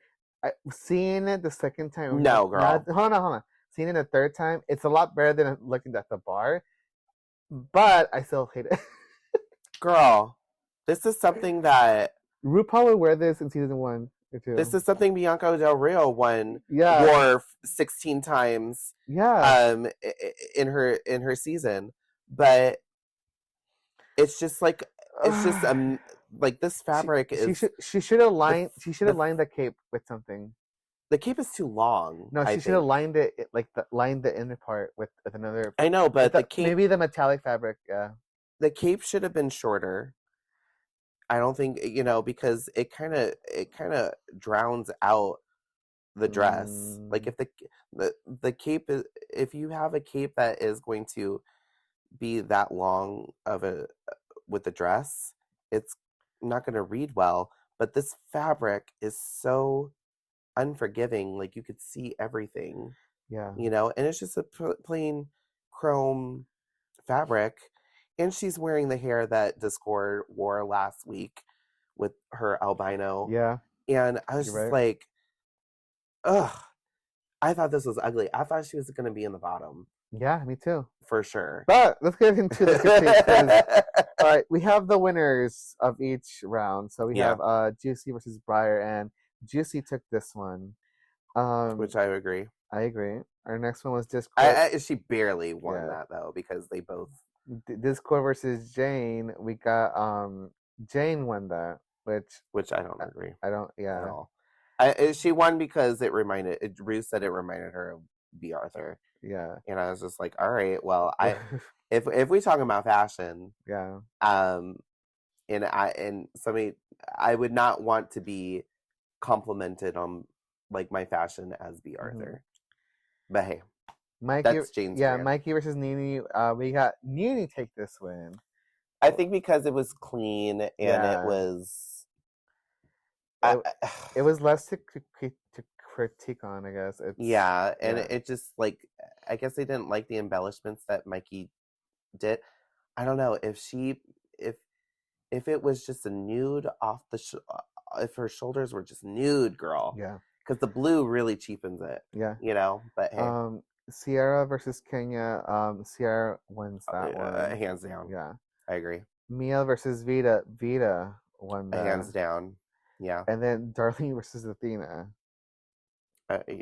Seeing it the second time. No, girl. Hold on. Seeing it the third time, it's a lot better than looking at the bar, but I still hate it. Girl, this is something that RuPaul would wear this in season 1 or 2. this is something Bianca Del Rio wore 16 times. Yeah. In her season, but it's just like like this fabric She should have lined the cape with something. The cape is too long. No, she should have lined the inner part with another. I know, but the cape, maybe the metallic fabric. Yeah, the cape should have been shorter. I don't think because it kind of drowns out the dress. Like if the cape is, if you have a cape that is going to be that long with the dress, it's not going to read well. But this fabric is so unforgiving, like you could see everything. Yeah, and it's just a plain chrome fabric, and she's wearing the hair that Discord wore last week with her albino. Yeah, and I was just like, ugh, I thought this was ugly. I thought she was going to be in the bottom. Yeah, me too, for sure. But let's get into the critiques. All right, we have the winners of each round. So we have Juicy versus Briar, and Juicy took this one. Which I agree. I agree. Our next one was Discord. She barely won that though, because they both Discord versus Jane. We got Jane won that, which I don't agree. I don't. Yeah. At all. She won because Ruth said it reminded her of B. Arthur. Yeah. And I was just like, all right, well, if we talking about fashion, yeah. and somebody, I would not want to be complimented on like my fashion as B. Arthur. But hey, that's Jane's brand. Mikey versus Nene. We got Nene take this win. I think because it was clean and it was. It was less to critique on, I guess. It just like, I guess they didn't like the embellishments that Mikey did. I don't know if it was just a nude off the if her shoulders were just nude, girl. Yeah. Because the blue really cheapens it. Yeah. But hey. Sierra versus Kenya. Sierra wins that one. Hands down. Yeah. I agree. Mia versus Vita. Vita won that. Hands down. Yeah. And then Darlene versus Athena.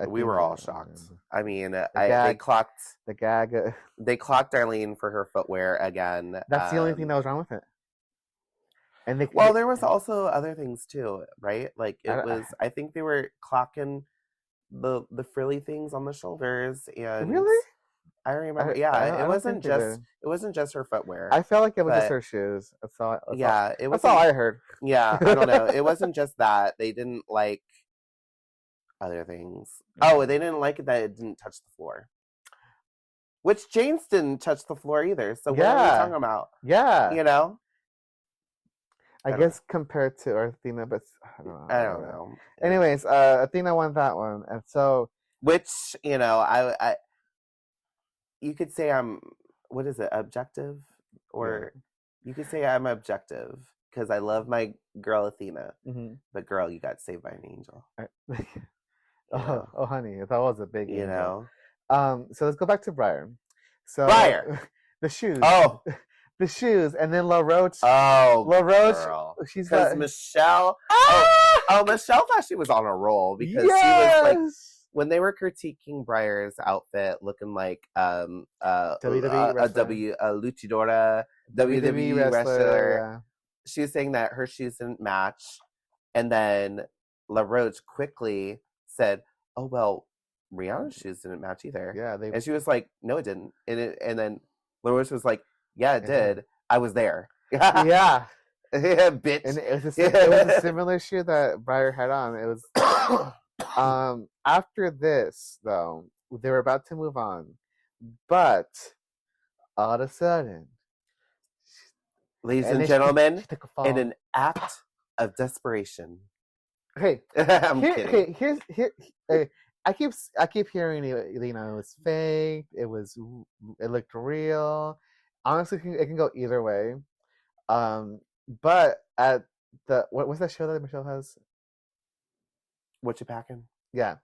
We were all shocked. I mean, they clocked the gag. They clocked Darlene for her footwear again. That's the only thing that was wrong with it. And there was also other things too, right? Like I think they were clocking the frilly things on the shoulders, and really, I remember. It wasn't just her footwear. I felt like it was just her shoes. That's all I heard. Yeah, I don't know. It wasn't just that. They didn't like other things. Oh, they didn't like it that it didn't touch the floor. Which Jane's didn't touch the floor either. So what are we talking about? Yeah. I guess compared to Athena, but I don't know. Anyways, Athena won that one, and so which I you could say I'm objective, or you could say I'm objective because I love my girl Athena, but girl, you got saved by an angel. Oh, honey, that was a big angel. So let's go back to Briar. So Briar, the shoes. Oh. The shoes, and then La Roche. Oh, La Roche. Girl. She's because Michelle. Michelle thought she was on a roll because she was like when they were critiquing Briar's outfit, looking like WWE luchadora, WWE wrestler. Yeah. She was saying that her shoes didn't match, and then La Roche quickly said, "Oh well, Rihanna's shoes didn't match either." Yeah, and she was like, "No, it didn't." And then La Roche was like, "Yeah, it did. I was there." Yeah, bitch. And it was a similar shoe that Briar had on. It was after this though, they were about to move on, but all of a sudden, ladies and gentlemen, in an act of desperation. Hey, I'm kidding. Hey, I keep hearing it was fake. It looked real. Honestly, it can go either way. But at what's that show that Michelle has? What you packing? Yeah,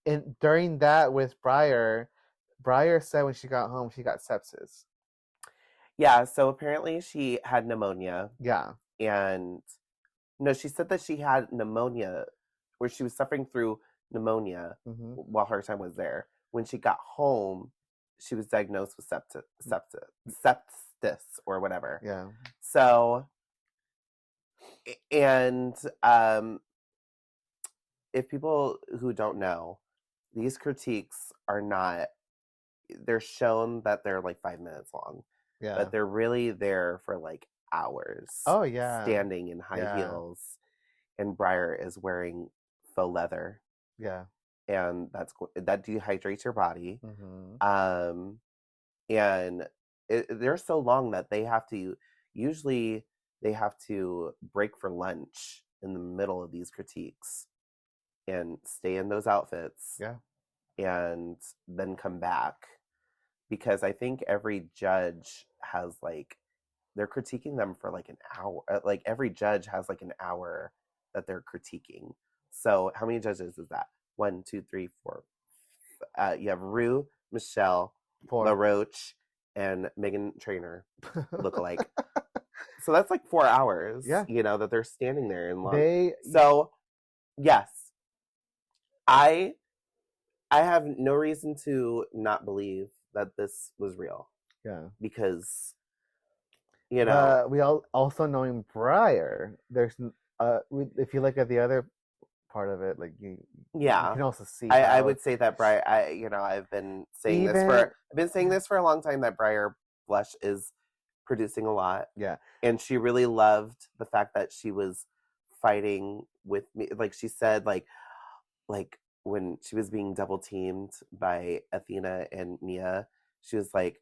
and during that with Briar said when she got home she got sepsis. Yeah, so apparently she had pneumonia. Yeah, and no, she said that she had pneumonia, where she was suffering through pneumonia while her time was there. When she got home, she was diagnosed with sepsis or whatever. Yeah. So, and if people who don't know, these critiques are not. They're shown that they're like 5 minutes long. Yeah. But they're really there for like hours. Oh yeah. Standing in high heels, and Briar is wearing faux leather. Yeah. And that dehydrates your body. Mm-hmm. And they're so long that they have to break for lunch in the middle of these critiques and stay in those outfits. Yeah. And then come back, because I think every judge has like, they're critiquing them for like an hour. Like every judge has like an hour that they're critiquing. So how many judges is that? 1, 2, 3, 4. You have Rue, Michelle, LaRoche, and Megan Trainor lookalike. So that's like 4 hours. Yeah. That they're standing there in long. So yes, I have no reason to not believe that this was real. Yeah. Because we also knowing Briar, there's if you look at the other part of it, like you can also see. I would say that Briar. I've been saying this for a long time, that Briar Blush is producing a lot. Yeah, and she really loved the fact that she was fighting with me. Like she said, like when she was being double teamed by Athena and Mia, she was like,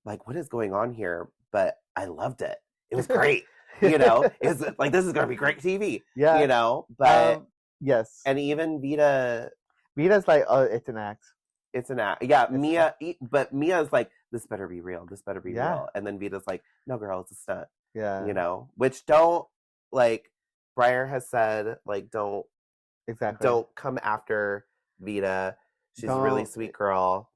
what is going on here? But I loved it. It was great. It's like, this is going to be great TV. Yeah. But yes. And even Vita's like, oh, it's an act. It's an act. Yeah, but Mia's like, this better be real. This better be real. And then Vita's like, no, girl, it's a stunt. Yeah. Which don't, like, Briar has said, like, don't come after Vita. She's a really sweet girl.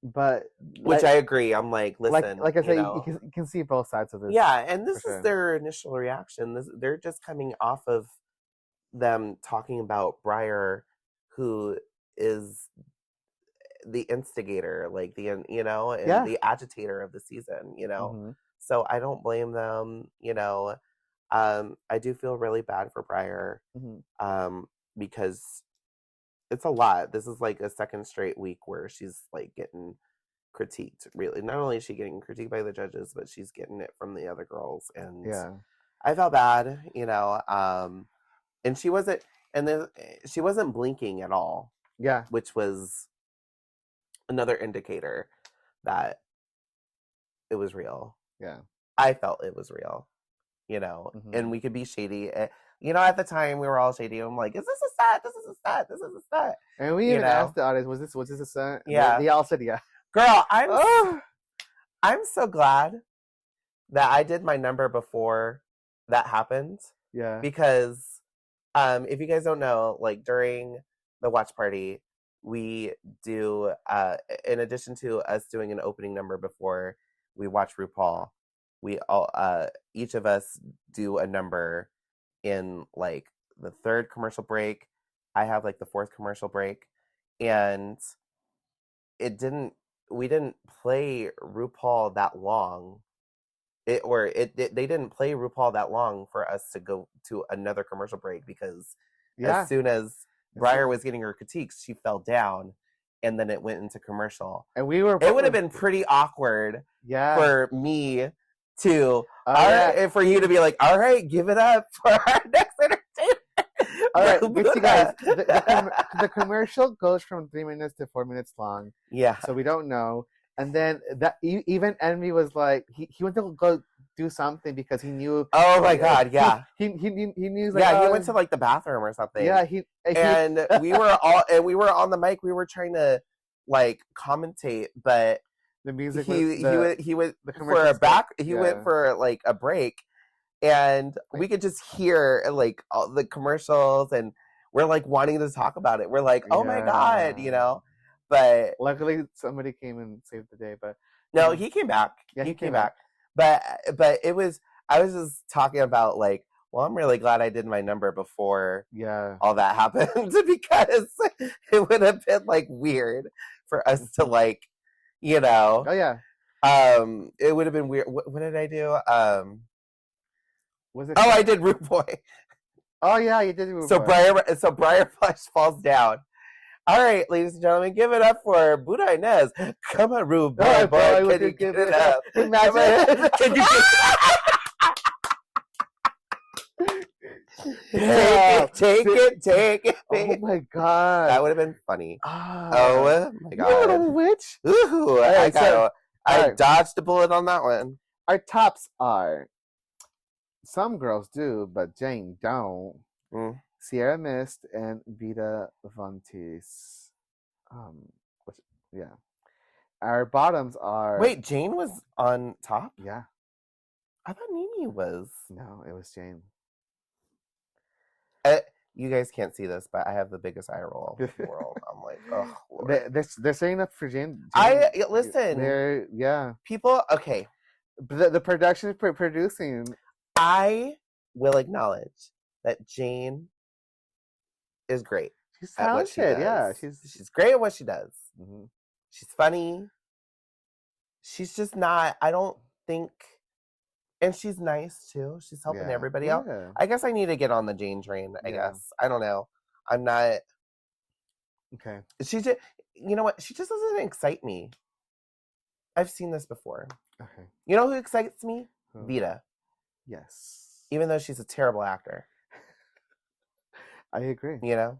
But which I agree. I'm like, listen, like I said, you can see both sides of this. Yeah, and this is their initial reaction. They're just coming off of them talking about Briar, who is the instigator, like and the agitator of the season. So I don't blame them. I do feel really bad for Briar, because it's a lot. This is like a second straight week where she's like getting critiqued. Really, not only is she getting critiqued by the judges, but she's getting it from the other girls. And I felt bad, and she wasn't blinking at all. Yeah, which was another indicator that it was real. Yeah, I felt it was real. And we could be shady. At the time we were all shady. I'm like, is this a set? This is a set. This is a set. And we even asked the audience, was this a set? Yeah. They all said yeah. Girl, I'm so glad that I did my number before that happened. Yeah. Because if you guys don't know, like during the watch party, we do in addition to us doing an opening number before we watch RuPaul, we all each of us do a number in like the third commercial break. I have like the fourth commercial break, and we didn't play RuPaul that long. They didn't play RuPaul that long for us to go to another commercial break, because as soon as Briar was getting her critiques, she fell down, and then it went into commercial. And it would have been pretty awkward for me to for you to be like, all right, give it up for our next entertainment. All right, get you guys. The commercial goes from 3 minutes to 4 minutes long. Yeah. So we don't know. And then that even Envy was like, he went to go do something because he knew. Oh my God! Yeah, he knew. Like, yeah. He went to like the bathroom or something. Yeah, and we were on the mic. We were trying to like commentate, but the music. He went for a went for like a break, and we could just hear like all the commercials, and we're like wanting to talk about it. We're like, oh my God, you know. But luckily, somebody came and saved the day. But no, he came back. Yeah, he came back. But it was. I was just talking about like. Well, I'm really glad I did my number before all that happened because it would have been like weird for us to like, you know. Oh yeah. It would have been weird. What did I do? Was it? Oh, I did Root Boy. Oh yeah, you did Root Boy. So Briar Flush falls down. All right, ladies and gentlemen, give it up for Booda Inez. Come on, Root Boy. Can you give it up? Imagine. Can you? Take it. Oh my God, that would have been funny. Oh my God, you little witch! Ooh, I dodged a bullet on that one. Our tops are some girls do, but Jane don't. Sierra Mist and Vita Vontis. Yeah. Our bottoms are. Wait, Jane was on top? Yeah. I thought Nini was. No, it was Jane. You guys can't see this, but I have the biggest eye roll in the world. I'm like, oh, Lord. They're saying up for Jane. Listen. Yeah. People, okay. The production producing. I will acknowledge that Jane is great. She's talented. Yeah, she's great at what she does. Mm-hmm. She's funny. She's just not. I don't think. And she's nice too. She's helping everybody out. I guess I need to get on the Jane train. I guess I don't know. I'm not. Okay. She just. You know what? She just doesn't excite me. I've seen this before. Okay. You know who excites me? Vita. Yes. Even though she's a terrible actor. I agree. You know?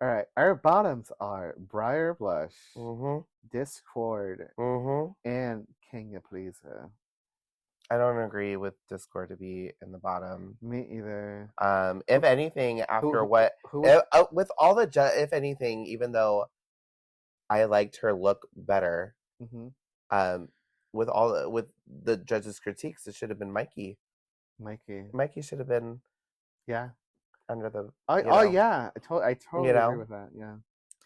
All right. Our bottoms are Briar Blush, Discord, and Kenya Pleaser. I don't agree with Discord to be in the bottom. Me either. If anything, after with all the if anything, even though I liked her look better, with the judges' critiques, it should have been Mikey. Mikey should have been. Yeah. Under the. Yeah. I totally agree with that. Yeah.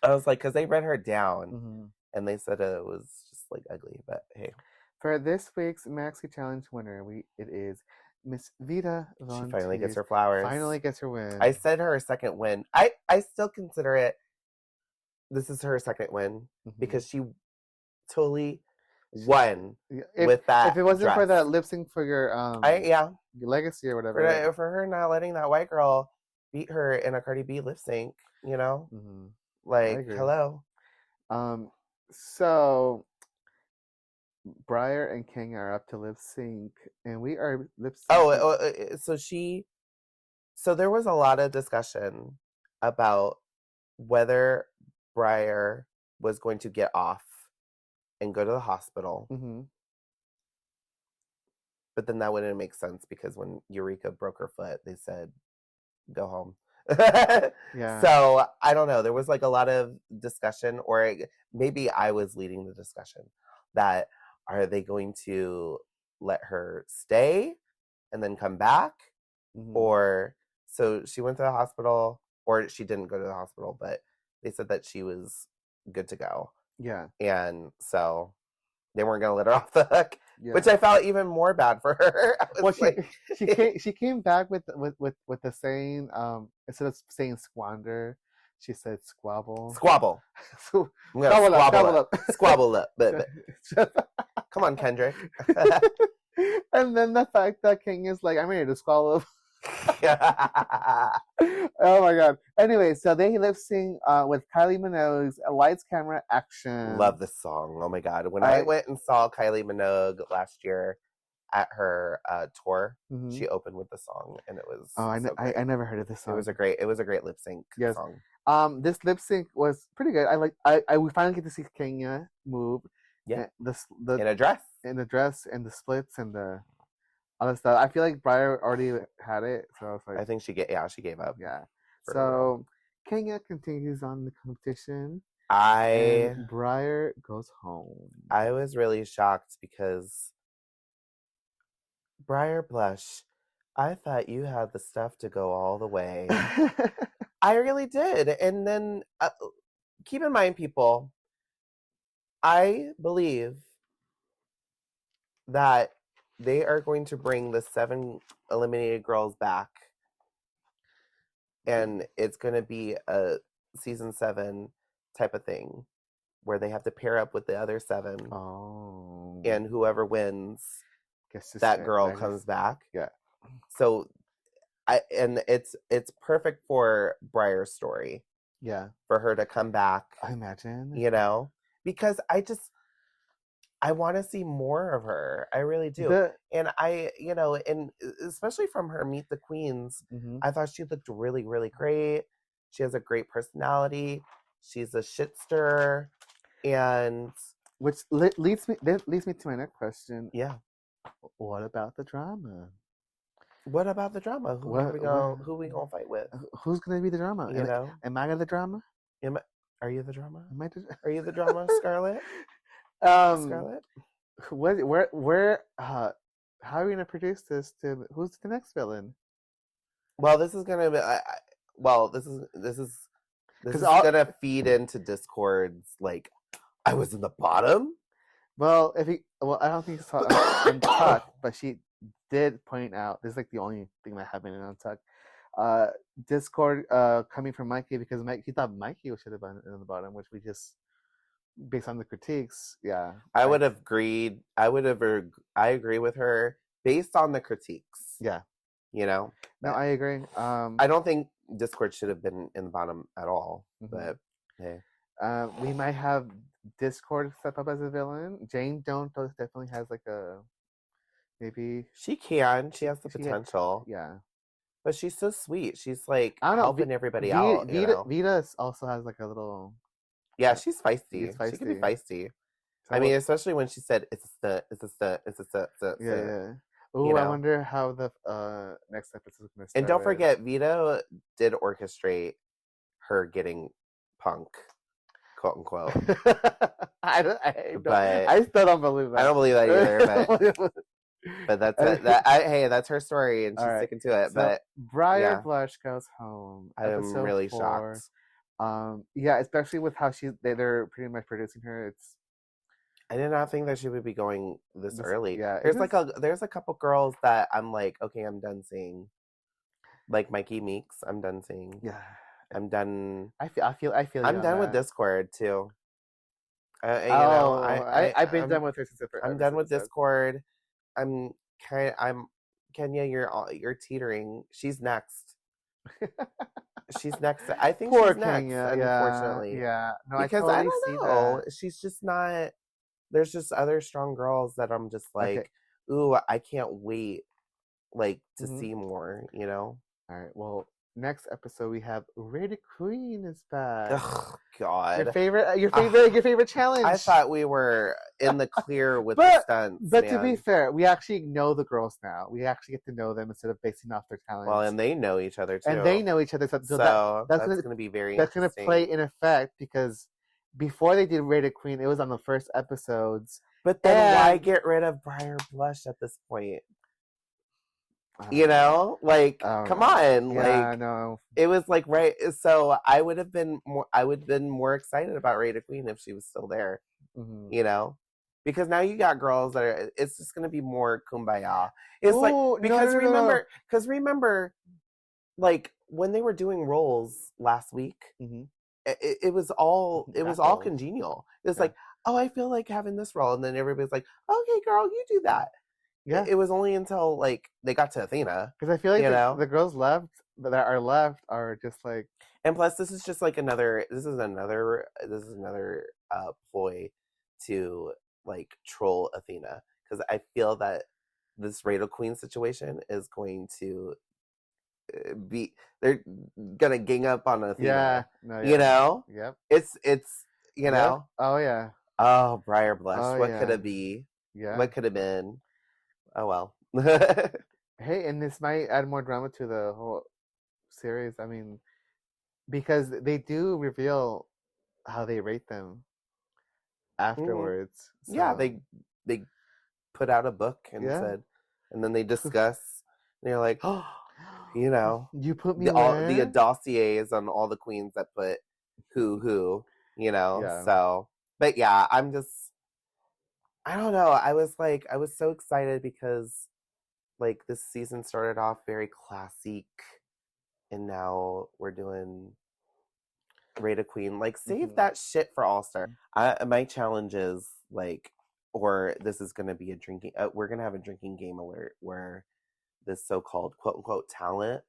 I was like, because they read her down, and they said it was just like ugly. But hey. For this week's Maxi Challenge winner, it is Miss Vita Von. She finally gets her flowers. Finally gets her win. I said her second win. I still consider it. This is her second win because she totally won with that. If it wasn't dress. for that lip sync for your your legacy or whatever, for her not letting that white girl beat her in a Cardi B lip sync, you know, like hello. So. Briar and King are up to lip sync, and we are lip sync. So there was a lot of discussion about whether Briar was going to get off and go to the hospital. But then that wouldn't make sense because when Eureka broke her foot, they said, go home. Yeah. So I don't know. There was like a lot of discussion, or maybe I was leading the discussion that. Are they going to let her stay and then come back? Or so she went to the hospital, or she didn't go to the hospital, but they said that she was good to go. Yeah. And so they weren't going to let her off the hook, which I felt even more bad for her. Well, she came back with the saying, instead of saying squander, she said squabble. Squabble. Squabble up. Squabble up. But come on, Kendrick. And then the fact that King is like, I'm ready to squabble up. Oh my God. Anyway, so they lip sync with Kylie Minogue's Lights, Camera, Action. Love this song. Oh my God. When I went and saw Kylie Minogue last year at her tour, she opened with the song, and it was I never heard of this song. It was a great lip sync song. This lip sync was pretty good. We finally get to see Kenya move. Yeah. The in a dress. In the dress and the splits and the all that stuff. I feel like Briar already had it, so I was like, I think she gave up. yeah. for a So Kenya continues on the competition, I and Briar goes home. I was really shocked because Briar Blush, I thought you had the stuff to go all the way. I really did. And then keep in mind, people, I believe that they are going to bring the 7 eliminated girls back. And it's going to be a season 7 type of thing where they have to pair up with the other 7. Oh. And whoever wins, Guess that girl comes back. Yeah. So it's perfect for Briar's story. Yeah. For her to come back. I imagine. You know? Because I want to see more of her. I really do. And and especially from her Meet the Queens, I thought she looked really, really great. She has a great personality. She's a shit stirrer. And which leads me to my next question. Yeah. What about the drama? What about the drama? Who we gonna fight with? Who's gonna be the drama? You know? Am I the drama? Are you the drama? Are you the drama, Scarlett? Scarlett? Where how are we gonna produce this who's the next villain? Well, this is gonna be this is gonna feed into Discord's like I was in the bottom. Well, I don't think it's on Tuck, but she did point out this is like the only thing that happened on Tuck. Discord coming from Mikey because he thought Mikey should have been in the bottom, which we just based on the critiques, yeah. I would have agreed. I agree with her based on the critiques. Yeah. You know? No, I agree. I don't think Discord should have been in the bottom at all. But hey. We might have Discord step up as a villain. Jane Don't definitely has like a maybe she can. She has the potential. Yeah. But she's so sweet. She's like I don't know, helping everybody out. Vita also has like a little. Yeah, she's feisty. She can be feisty. So, I mean, especially when she said, it's a stunt. Yeah. Oh, I wonder how the next episode is going to start. And don't forget, Vito did orchestrate her getting punk, quote unquote. I still don't believe that. I don't believe that either, but that's it. Hey, that's her story, and she's sticking to it. So, but Briar Blush goes home. I'm really shocked. Yeah, especially with how they're pretty much producing her. I did not think that she would be going this early. Yeah, there's a couple girls that I'm like, okay, I'm done seeing. Like Mikey Meeks, I'm done seeing. Yeah, I'm done. I feel. I'm done with Discord too. I've been done with her since the first. I'm done with Discord. Kenya, you're teetering. She's next. She's next. I think Poor she's next. Kenya, unfortunately, yeah. No, because I don't know. She's just not. There's just other strong girls that I'm just like, ooh, I can't wait, like to see more. You know. All right. Well, next episode we have Rated Queen is back. Oh God. Your favorite challenge. I thought we were in the clear with the stunts. But to be fair, we actually know the girls now. We actually get to know them instead of basing off their talents. Well, and they know each other too. And they know each other. So that's going to be very that's going to play in effect because before they did Rated Queen, it was on the first episodes. But then why get rid of Briar Blush at this point? You know, like, come on, like, no. It was like so I would have been more excited about Rated Queen if she was still there, you know, because now you got girls that are. It's just gonna be more kumbaya. It's remember, like when they were doing roles last week, it was all congenial. It's like, oh, I feel like having this role, and then everybody's like, okay, girl, you do that. Yeah, it was only until like they got to Athena because I feel like the girls that are left are just like, and plus this is another ploy to like troll Athena because I feel that this Rated Queen situation is going to they're gonna gang up on Athena. You know. Yep. It's you know. Yep. Oh yeah. Oh, Briar Blush. Oh, what could it be? Yeah. What could have been? Oh well. Hey, and this might add more drama to the whole series. I mean, because they do reveal how they rate them afterwards. Yeah, so- they put out a book and Yeah. said, and then they discuss. And you're like, oh, you know, you put me the dossiers on all the queens that put who, you know. Yeah. So, but yeah, I don't know. I was so excited because like this season started off very classic, and now we're doing Rate a Queen. Like, save that shit for All Star. My challenge is like, or this is going to be a drinking. We're going to have a drinking game alert where this so-called quote unquote talent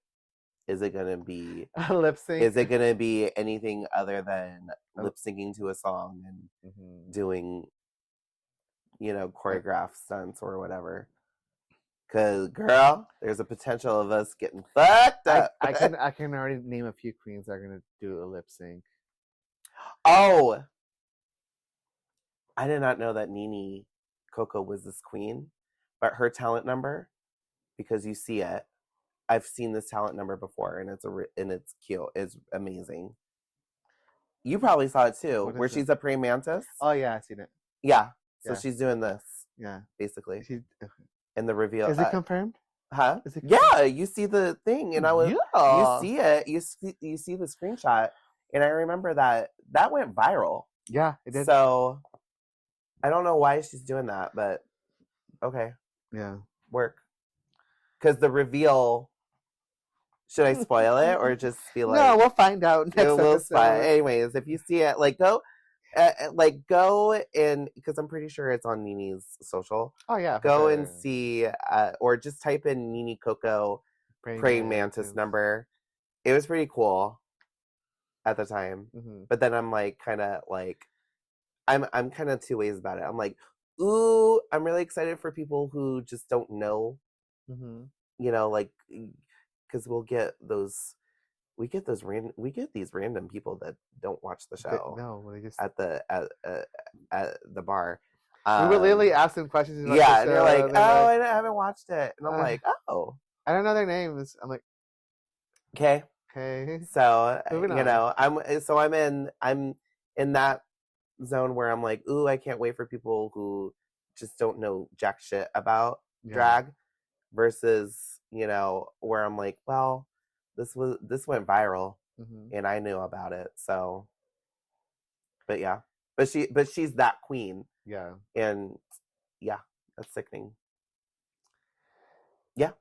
is it going to be lip sync? Is it going to be anything other than lip syncing to a song and doing, you know, choreographed stunts or whatever? Cause girl, there's a potential of us getting fucked up. I can already name a few queens that are gonna do a lip sync. Oh, I did not know that Nene Coco was this queen, but her talent number, because you see it, I've seen this talent number before, and it's cute. It's amazing. You probably saw it too, where she's a praying mantis. Oh yeah, I've seen it. Yeah, so Yeah. she's doing this. Yeah, basically. She, And the reveal is it confirmed? Huh? Is it yeah, you see the thing, and I was Yeah. you see it. You see the screenshot, and I remember that went viral. Yeah, it did. So I don't know why she's doing that, but okay, Yeah. work. Because the reveal. Should I spoil it or just be like? No, we'll find out next episode. Anyways, if you see it, like go and because I'm pretty sure it's on Nene's social. Oh yeah. Go and see, or just type in Nene Coco praying mantis number. It was pretty cool at the time, but then I'm like kind of like I'm kind of two ways about it. I'm like, ooh, I'm really excited for people who just don't know, you know, like because we get these random people that don't watch the show. They just at the bar. We were literally asking questions. About yeah, and they're like, "Oh, I haven't watched it," and I'm like, "Oh, I don't know their names." I'm like, "Okay." So moving you know, I'm in that zone where I'm like, "Ooh, I can't wait for people who just don't know jack shit about drag," versus you know where I'm like, "Well, this went viral, and I knew about it." So, but yeah, but she's that queen. Yeah. And yeah, that's sickening. Yeah.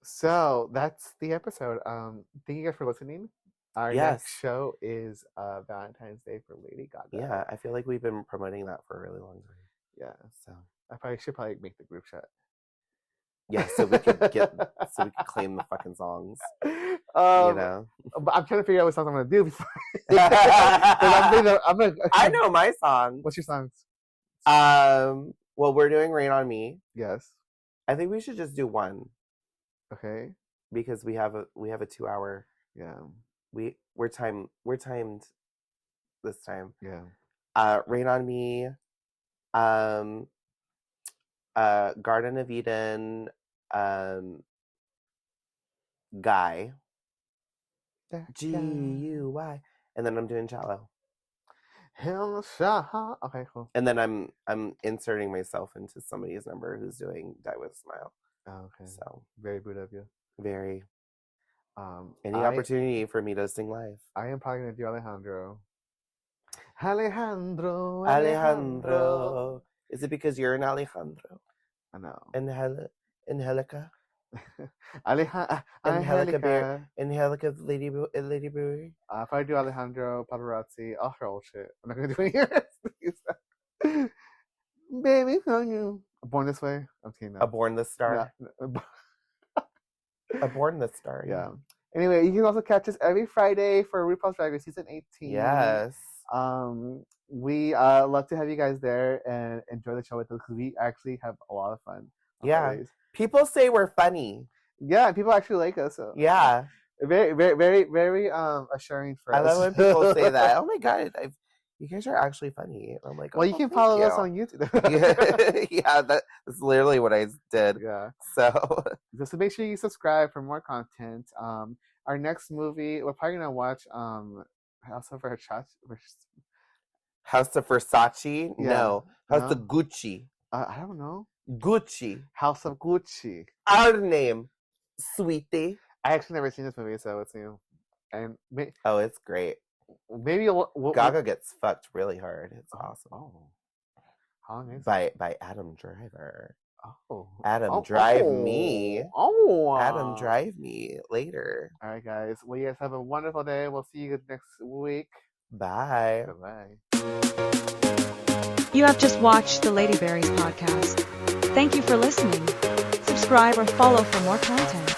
So that's the episode. Thank you guys for listening. Our next show is Valentine's Day for Lady Gaga. Yeah, I feel like we've been promoting that for a really long time. Yeah. So I should probably make the group chat. Yeah, so we could claim the fucking songs. You know. But I'm trying to figure out what songs I'm gonna do before. I know my song. What's your songs? Well, we're doing Rain on Me. Yes. I think we should just do one. Okay. Because we have a 2-hour. Yeah. We're timed this time. Yeah. Rain on Me. Garden of Eden. Guy. G-U-Y. And then I'm doing Shallow. Okay, cool. And then I'm inserting myself into somebody's number who's doing Die With a Smile. Oh, okay. So very good of you. Very. Any opportunity for me to sing live. I am probably gonna do Alejandro. Alejandro. Is it because you're an Alejandro? I know. Angelica. Angelica. Angelica, Lady Brewery. If I do Alejandro, Paparazzi, I'll hear old shit. I'm not gonna do any of Baby, on you. Born This Way. I'm seeing that. A Born This Star. Yeah. A Born This Star. Yeah. Anyway, you can also catch us every Friday for RuPaul's Drag Race Season 18. Yes. We love to have you guys there and enjoy the show with us because we actually have a lot of fun. Yeah. People say we're funny. Yeah, people actually like us. So. Yeah. Very, very, very, very assuring for us. I love when people say that. Oh my God, you guys are actually funny. I'm like, Well, you oh, can thank follow you. us on YouTube. Yeah, that's literally what I did. Yeah. So Just to make sure you subscribe for more content. Our next movie, we're probably gonna watch House of Versace. House of Versace? Yeah. No. House No? of Gucci. I don't know. Gucci. House of Gucci. Our name, sweetie. I actually never seen this movie, so it's new. And Oh, it's great. maybe Gaga gets fucked really hard. It's awesome. Oh, how amazing! By Adam Driver. Oh, Adam, drive me. Oh, Adam, drive me later. All right, guys. Well, you guys have a wonderful day. We'll see you next week. Bye. Bye. You have just watched the Lady Berries podcast. Thank you for listening. Subscribe or follow for more content.